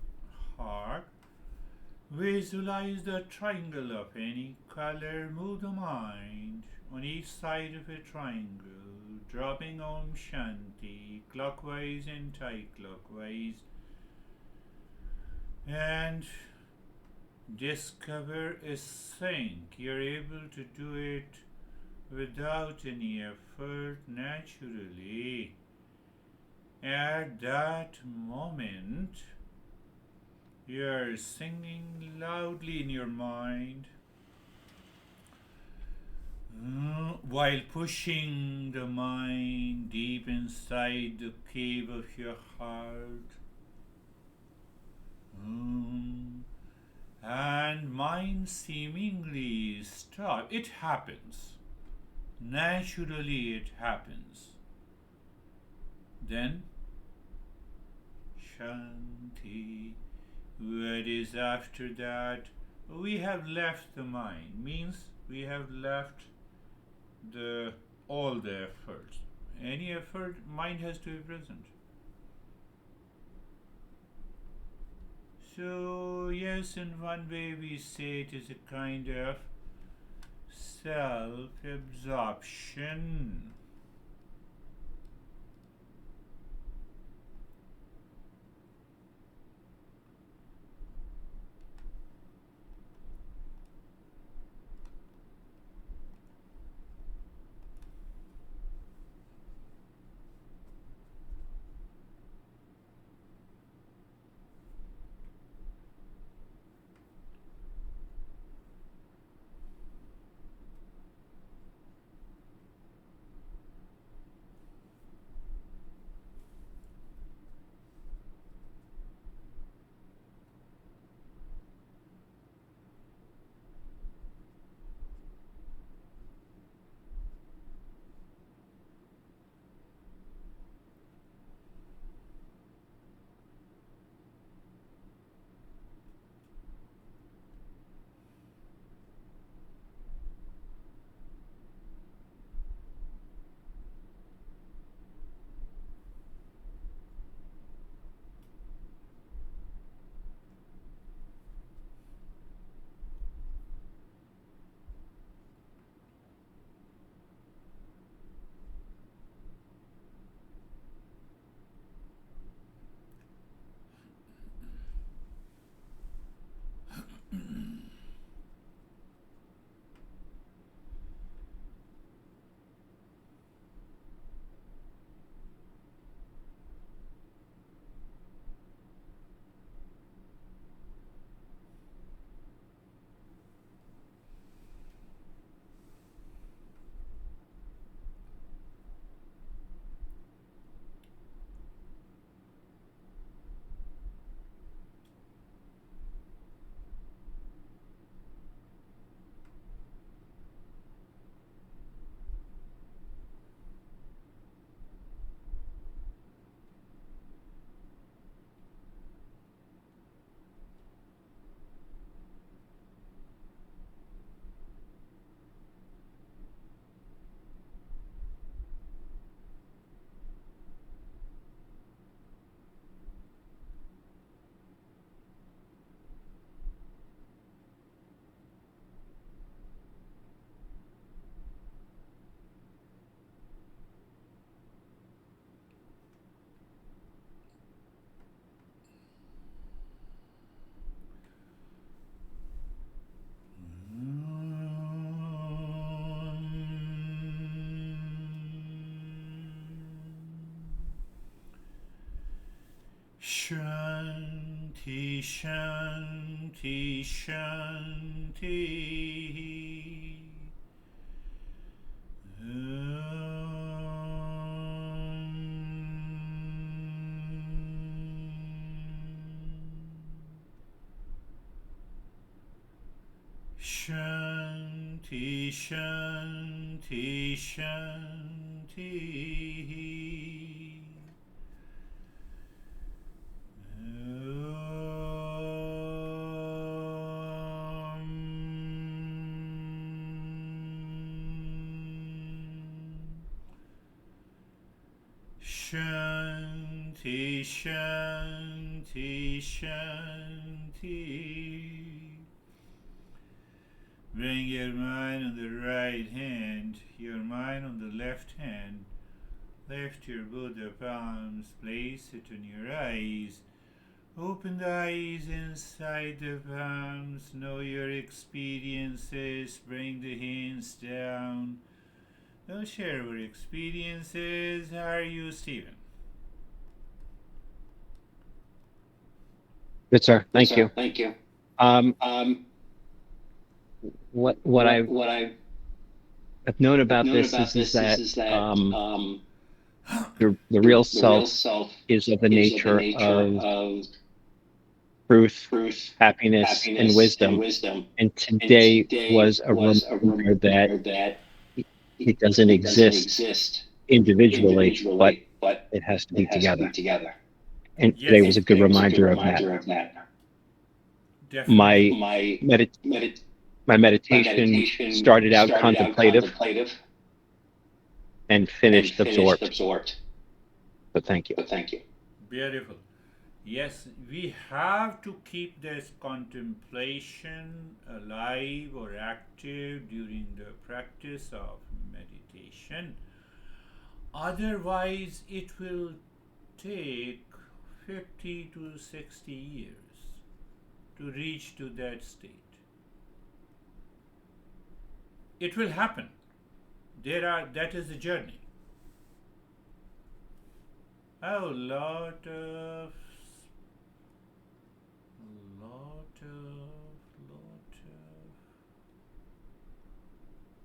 heart. Visualize the triangle of any color. Move the mind on each side of a triangle, dropping Om Shanti clockwise and anti-clockwise, and discover a sync. You're able to do it without any effort naturally. At that moment, you're singing loudly in your mind while pushing the mind deep inside the cave of your heart. And mind seemingly stop. It happens. Naturally, it happens. Then, Shanti. What is after that? We have left the mind. Means we have left the all the efforts. Any effort, mind has to be present. So yes, in one way we say it is a kind of self-absorption. Shanti, Shanti. Shanti, Shanti, Shanti. Shanti, Shanti, Shanti. Bring your mind on the right hand, your mind on the left hand. Lift your Buddha palms, place it on your eyes. Open the eyes inside the palms, know your experiences, bring the hands down. Now share our experiences. How are you, Stephen? Good, sir. Good, Thank sir. you. Thank you. Um, what I've I've known about known this about is this that is that the real the real self self is of the is of the nature nature of of truth, truth, happiness, and happiness, and wisdom. wisdom. And And today today was a was a reminder that reminder that it doesn't it doesn't exist exist individually, but individually, but it has to it be has to be together. together. And today was Yes, a good Today was a good reminder of that. reminder of that. definitely. My My my my meditation meditation started out started out contemplative contemplative and and finished finished absorbed. absorbed. But thank you. But thank you. Beautiful. Yes, we have to keep this contemplation alive or active during the practice of meditation. Otherwise, it will take 50 to 60 years to reach to that state. It will happen. That is the journey. Oh, lot of.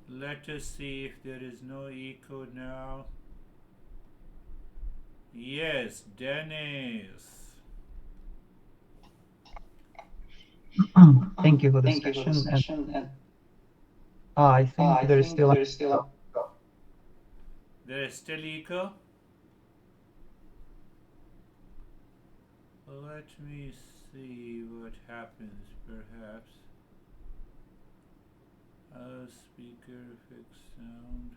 Let us see if there is no echo now. Yes, Dennis. Thank you for the Thank you for the session. And session. And I think I there is think still there is still There is still echo. Let me see what happens, perhaps. Speaker fix sound.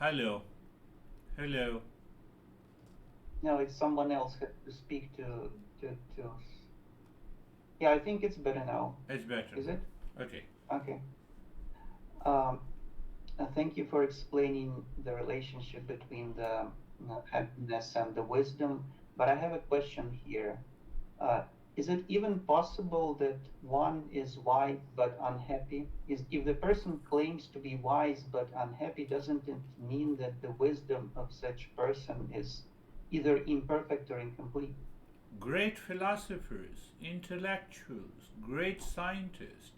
Hello. Hello. no, it's someone else had to speak to. Yeah, I think it's better now. It's better. Is it? Okay. Okay. Um, Thank you for explaining the relationship between the happiness and the wisdom. But I have a question here. Uh, is it even possible that one is wise but unhappy? Is if the person claims to be wise but unhappy, doesn't it mean that the wisdom of such person is either imperfect or incomplete? Great philosophers, intellectuals, great scientists.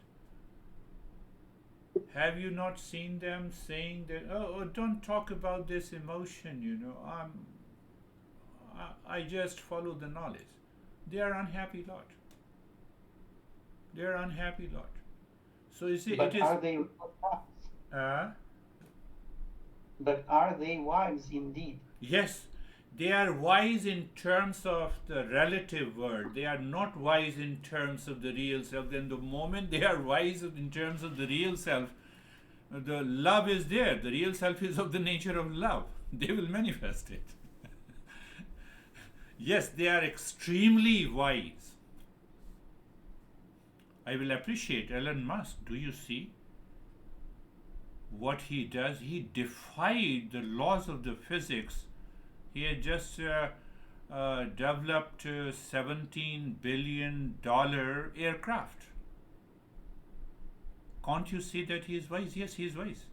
Have you not seen them saying that, oh, don't talk about this emotion, I just follow the knowledge. They are unhappy lot. They are unhappy lot. So you see, it But is, are they uh, but are they wise indeed? yes, they are wise in terms of the relative world. They are not wise in terms of the real self. Then the moment they are wise in terms of the real self, the love is there. The real self is of the nature of love. They will manifest it. Yes, they are extremely wise. I will appreciate Elon Musk. Do you see what he does? He defied the laws of the physics. He had just developed a $17 billion aircraft. Can't you see that he is wise? Yes, he is wise.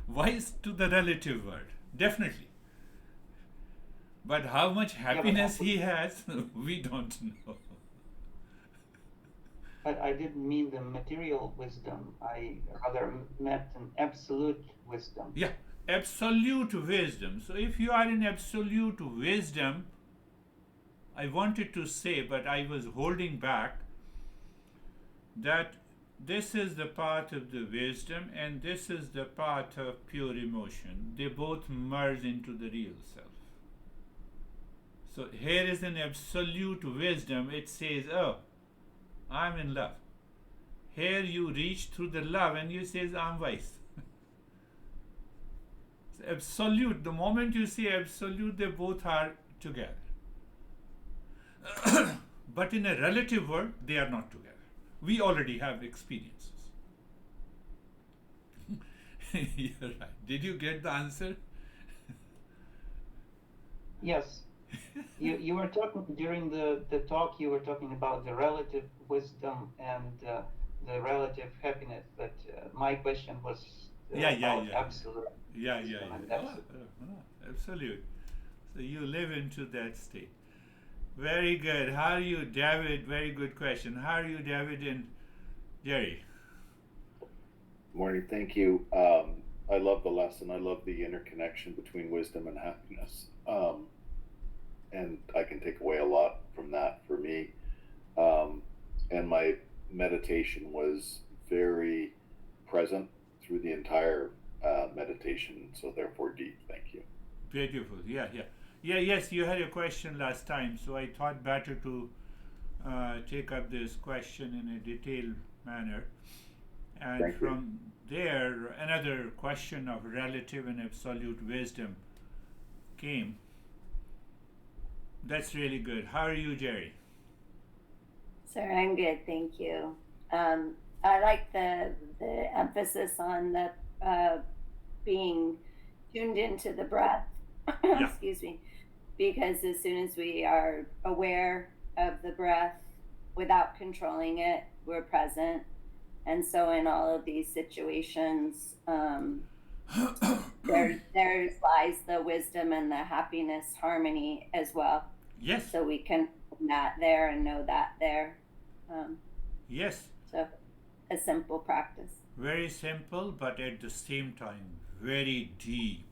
Wise to the relative world, definitely. But how much Yeah, but happiness he has, we don't know. I didn't mean the material wisdom. I rather meant an absolute wisdom. Yeah, absolute wisdom. So if you are in absolute wisdom, I wanted to say, but I was holding back, that this is the path of the wisdom and this is the path of pure emotion. They both merge into the real self. So here is an absolute wisdom. It says, oh, I'm in love. Here you reach through the love and you says, I'm wise. So absolute, the moment you say absolute, they both are together. But in a relative world, they are not together. We already have experiences. You're right. Did you get the answer? Yes. You were talking during the talk, you were talking about the relative wisdom and the relative happiness, but my question was about absolute wisdom and absolute. Absolute. So you live into that state. Very good. How are you, David? Very good question. How are you, David and Jerry? Morning, thank you. I love the lesson. I love the interconnection between wisdom and happiness. And I can take away a lot from that for me. And my meditation was very present through the entire meditation, so therefore deep. Thank you. Beautiful. Yes, you had a question last time, so I thought better to take up this question in a detailed manner. And Thank you. from there, another question of relative and absolute wisdom came. That's really good. How are you, Jerry? Sir, I'm good, thank you. I like the emphasis on the being tuned into the breath. Yeah. Excuse me, because as soon as we are aware of the breath without controlling it, we're present. And so in all of these situations, there lies the wisdom and the happiness harmony as well. Yes. So we can own that there and know that there. Yes. So a simple practice. Very simple, but at the same time, very deep.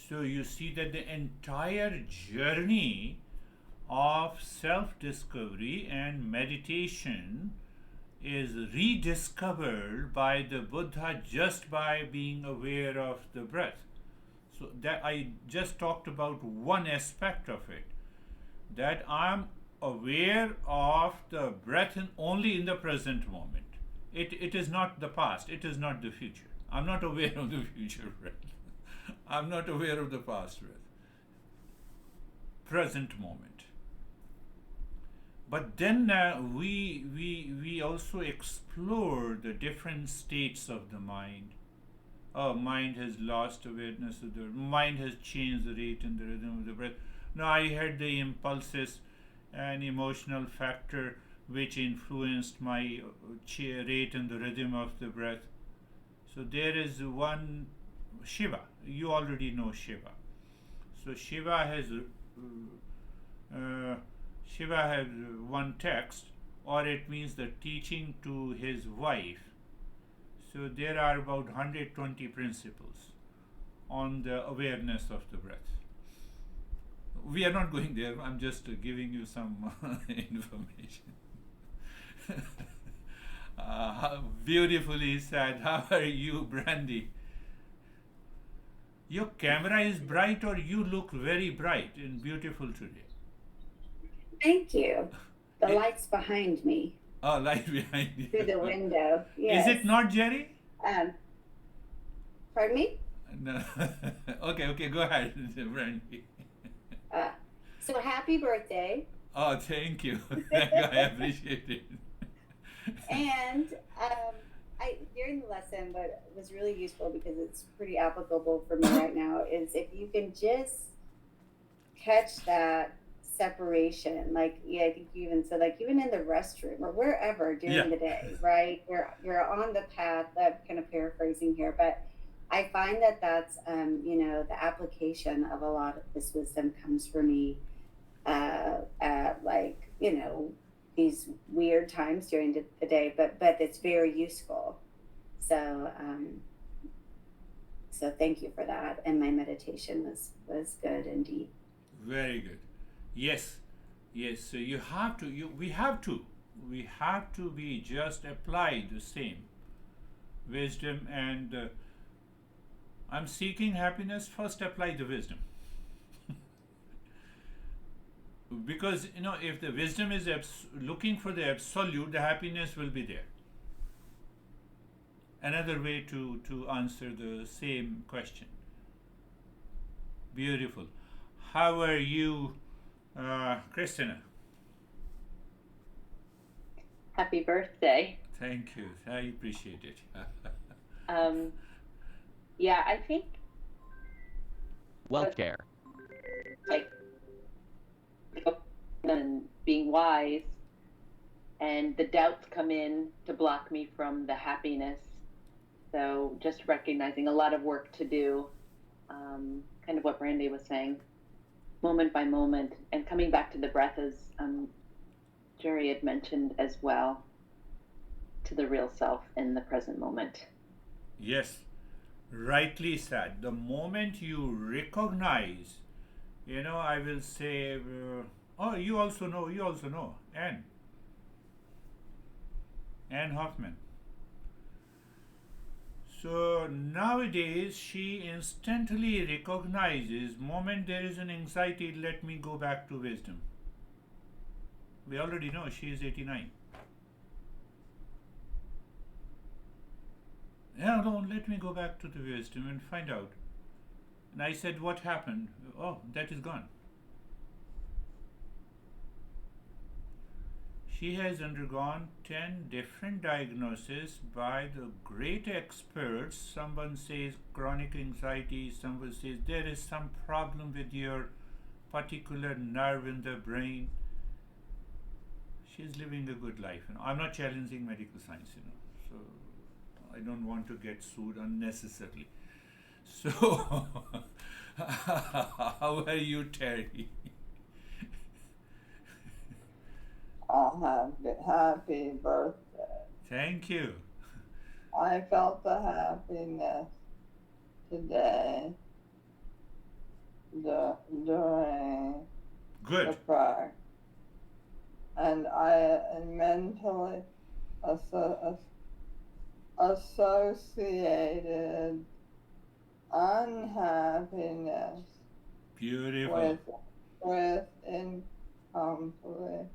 So you see that the entire journey of self-discovery and meditation is rediscovered by the Buddha just by being aware of the breath. So that I just talked about one aspect of it, that I'm aware of the breath only in the present moment. It is not the past, it is not the future. I'm not aware of the future breath. I'm not aware of the past breath. Present moment. But then we also explore the different states of the mind. Oh, mind has lost awareness of the mind, has changed the rate and the rhythm of the breath. Now I had the impulses and emotional factor which influenced my rate and the rhythm of the breath. So there is one Shiva. You already know Shiva. So Shiva has one text, or it means the teaching to his wife. So there are about 120 principles on the awareness of the breath. We are not going there. I'm just giving you some information. Beautifully said. How are you, Brandy? Your camera is bright, or you look very bright and beautiful today. Thank you. The light's behind me. Oh, light behind you. Through the window. Yes. Is it not, Jerry? Pardon me? No. Okay, go ahead, Brandy. So happy birthday. Oh, thank you. I appreciate it. And during the lesson, what was really useful, because it's pretty applicable for me right now, is if you can just catch that separation, I think you even said, even in the restroom or wherever during the day, right? You're on the path. I'm kind of paraphrasing here, but I find that that's, the application of a lot of this wisdom comes for me at like, these weird times during the day, but it's very useful. So, so thank you for that. And my meditation was good and deep. Very good. Yes, yes. So you have to. We have to be just apply the same wisdom and. I'm seeking happiness. First, apply the wisdom. Because if the wisdom is looking for the absolute, the happiness will be there. Another way to answer the same question. Beautiful. How are you, Christina? Happy birthday. Thank you. I appreciate it. Yeah, I think Wealth care. like and being wise, and the doubts come in to block me from the happiness. So just recognizing a lot of work to do, kind of what Brandy was saying, moment by moment, and coming back to the breath, as Jerry had mentioned as well, to the real self in the present moment. Yes, rightly said. The moment you recognize, I will say, oh, you also know, Anne Hoffman. So nowadays she instantly recognizes, moment there is an anxiety, let me go back to wisdom. We already know she is 89. Yeah, no, let me go back to the wisdom and find out. And I said, what happened? Oh, that is gone. She has undergone 10 different diagnoses by the great experts. Someone says chronic anxiety, someone says there is some problem with your particular nerve in the brain. She's living a good life. I'm not challenging medical science, so I don't want to get sued unnecessarily. So, how are you, Terry? Happy birthday. Thank you. I felt the happiness today during Good. the prayer. And I mentally associated unhappiness Beautiful. with incomplete,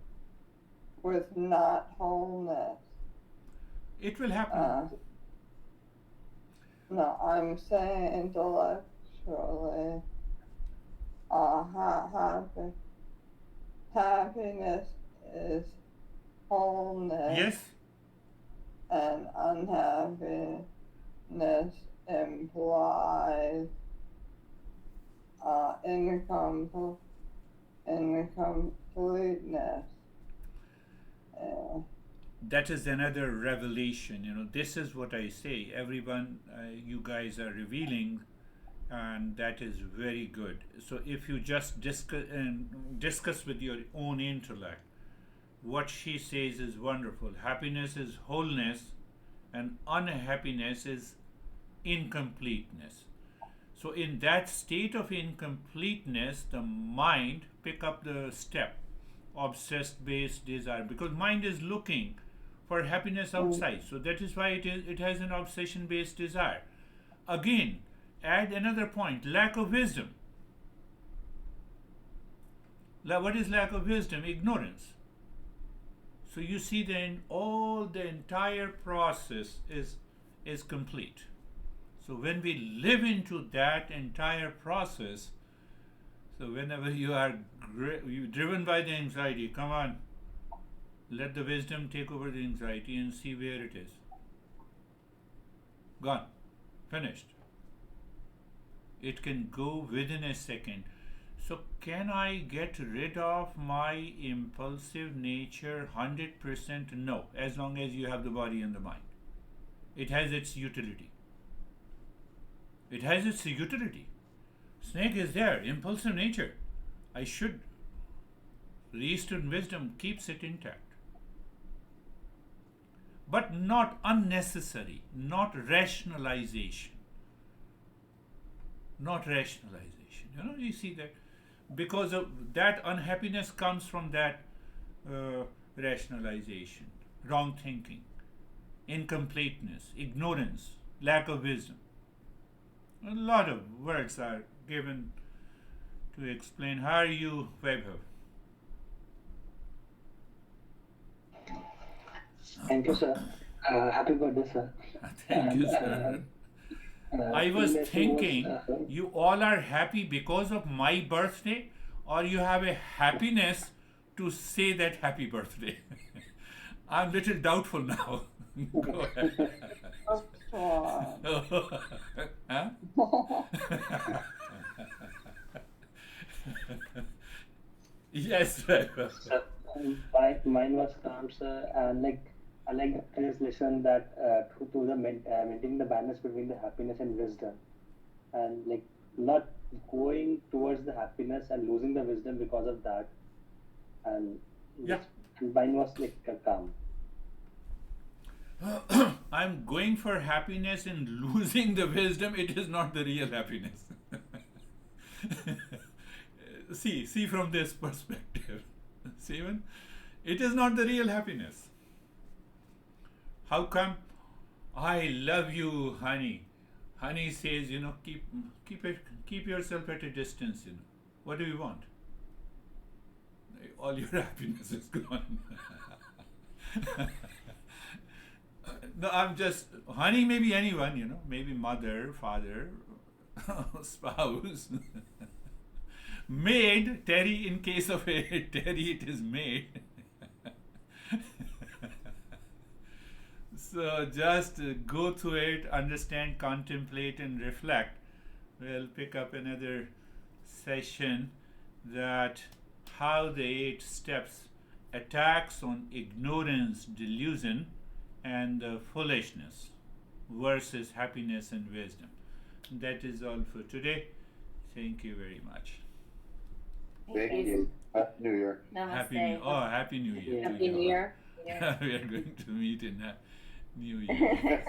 with not wholeness. It will happen. No, I'm saying intellectually, happiness is wholeness. Yes. And unhappiness implies incompleteness. That is another revelation. This is what I say. Everyone, you guys are revealing, and that is very good. So if you just discuss with your own intellect, what she says is wonderful. Happiness is wholeness, and unhappiness is incompleteness. So in that state of incompleteness, the mind pick up the step, obsessed based desire, because mind is looking for happiness outside. So that is why it has an obsession based desire. Again, add another point, lack of wisdom. What is lack of wisdom? Ignorance. So you see then the entire process is complete. So when we live into that entire process, so whenever you are driven by the anxiety, come on, let the wisdom take over the anxiety and see where it is. Gone. Finished. It can go within a second. So can I get rid of my impulsive nature 100%? No, as long as you have the body and the mind. It has its utility. It has its utility. Snake is there, impulsive nature. I should. The Eastern wisdom keeps it intact. But not unnecessary, not rationalization. Not rationalization. You see that because of that unhappiness comes from that rationalization, wrong thinking, incompleteness, ignorance, lack of wisdom. A lot of words are given to explain. How are you, Vaibhav? Thank you, sir. Happy birthday, sir. Thank you, sir. I was thinking, you all are happy because of my birthday, or you have a happiness to say that happy birthday? I'm little doubtful now. Go ahead. Huh? Yes, Vaibhav. Sir, mine was calm, sir, and I like the translation that to the maintaining the balance between the happiness and wisdom, and not going towards the happiness and losing the wisdom because of that, and Yeah. and mine was calm. I'm going for happiness and losing the wisdom. It is not the real happiness. see from this perspective. Steven, it is not the real happiness. How come? I love you, honey. Honey says, keep yourself at a distance. What do you want? All your happiness is gone. No, I'm just, honey may be anyone, maybe mother, father, spouse, maid, Terry, in case of a Terry, it is maid. So just go through it, understand, contemplate, and reflect. We'll pick up another session that how the 8 steps attacks on ignorance, delusion, and foolishness versus happiness and wisdom. That is all for today. Thank you very much. Thank you. Happy New Year. Namaste. Happy New Year. to Happy you New all. Year. We are going to meet in New Year.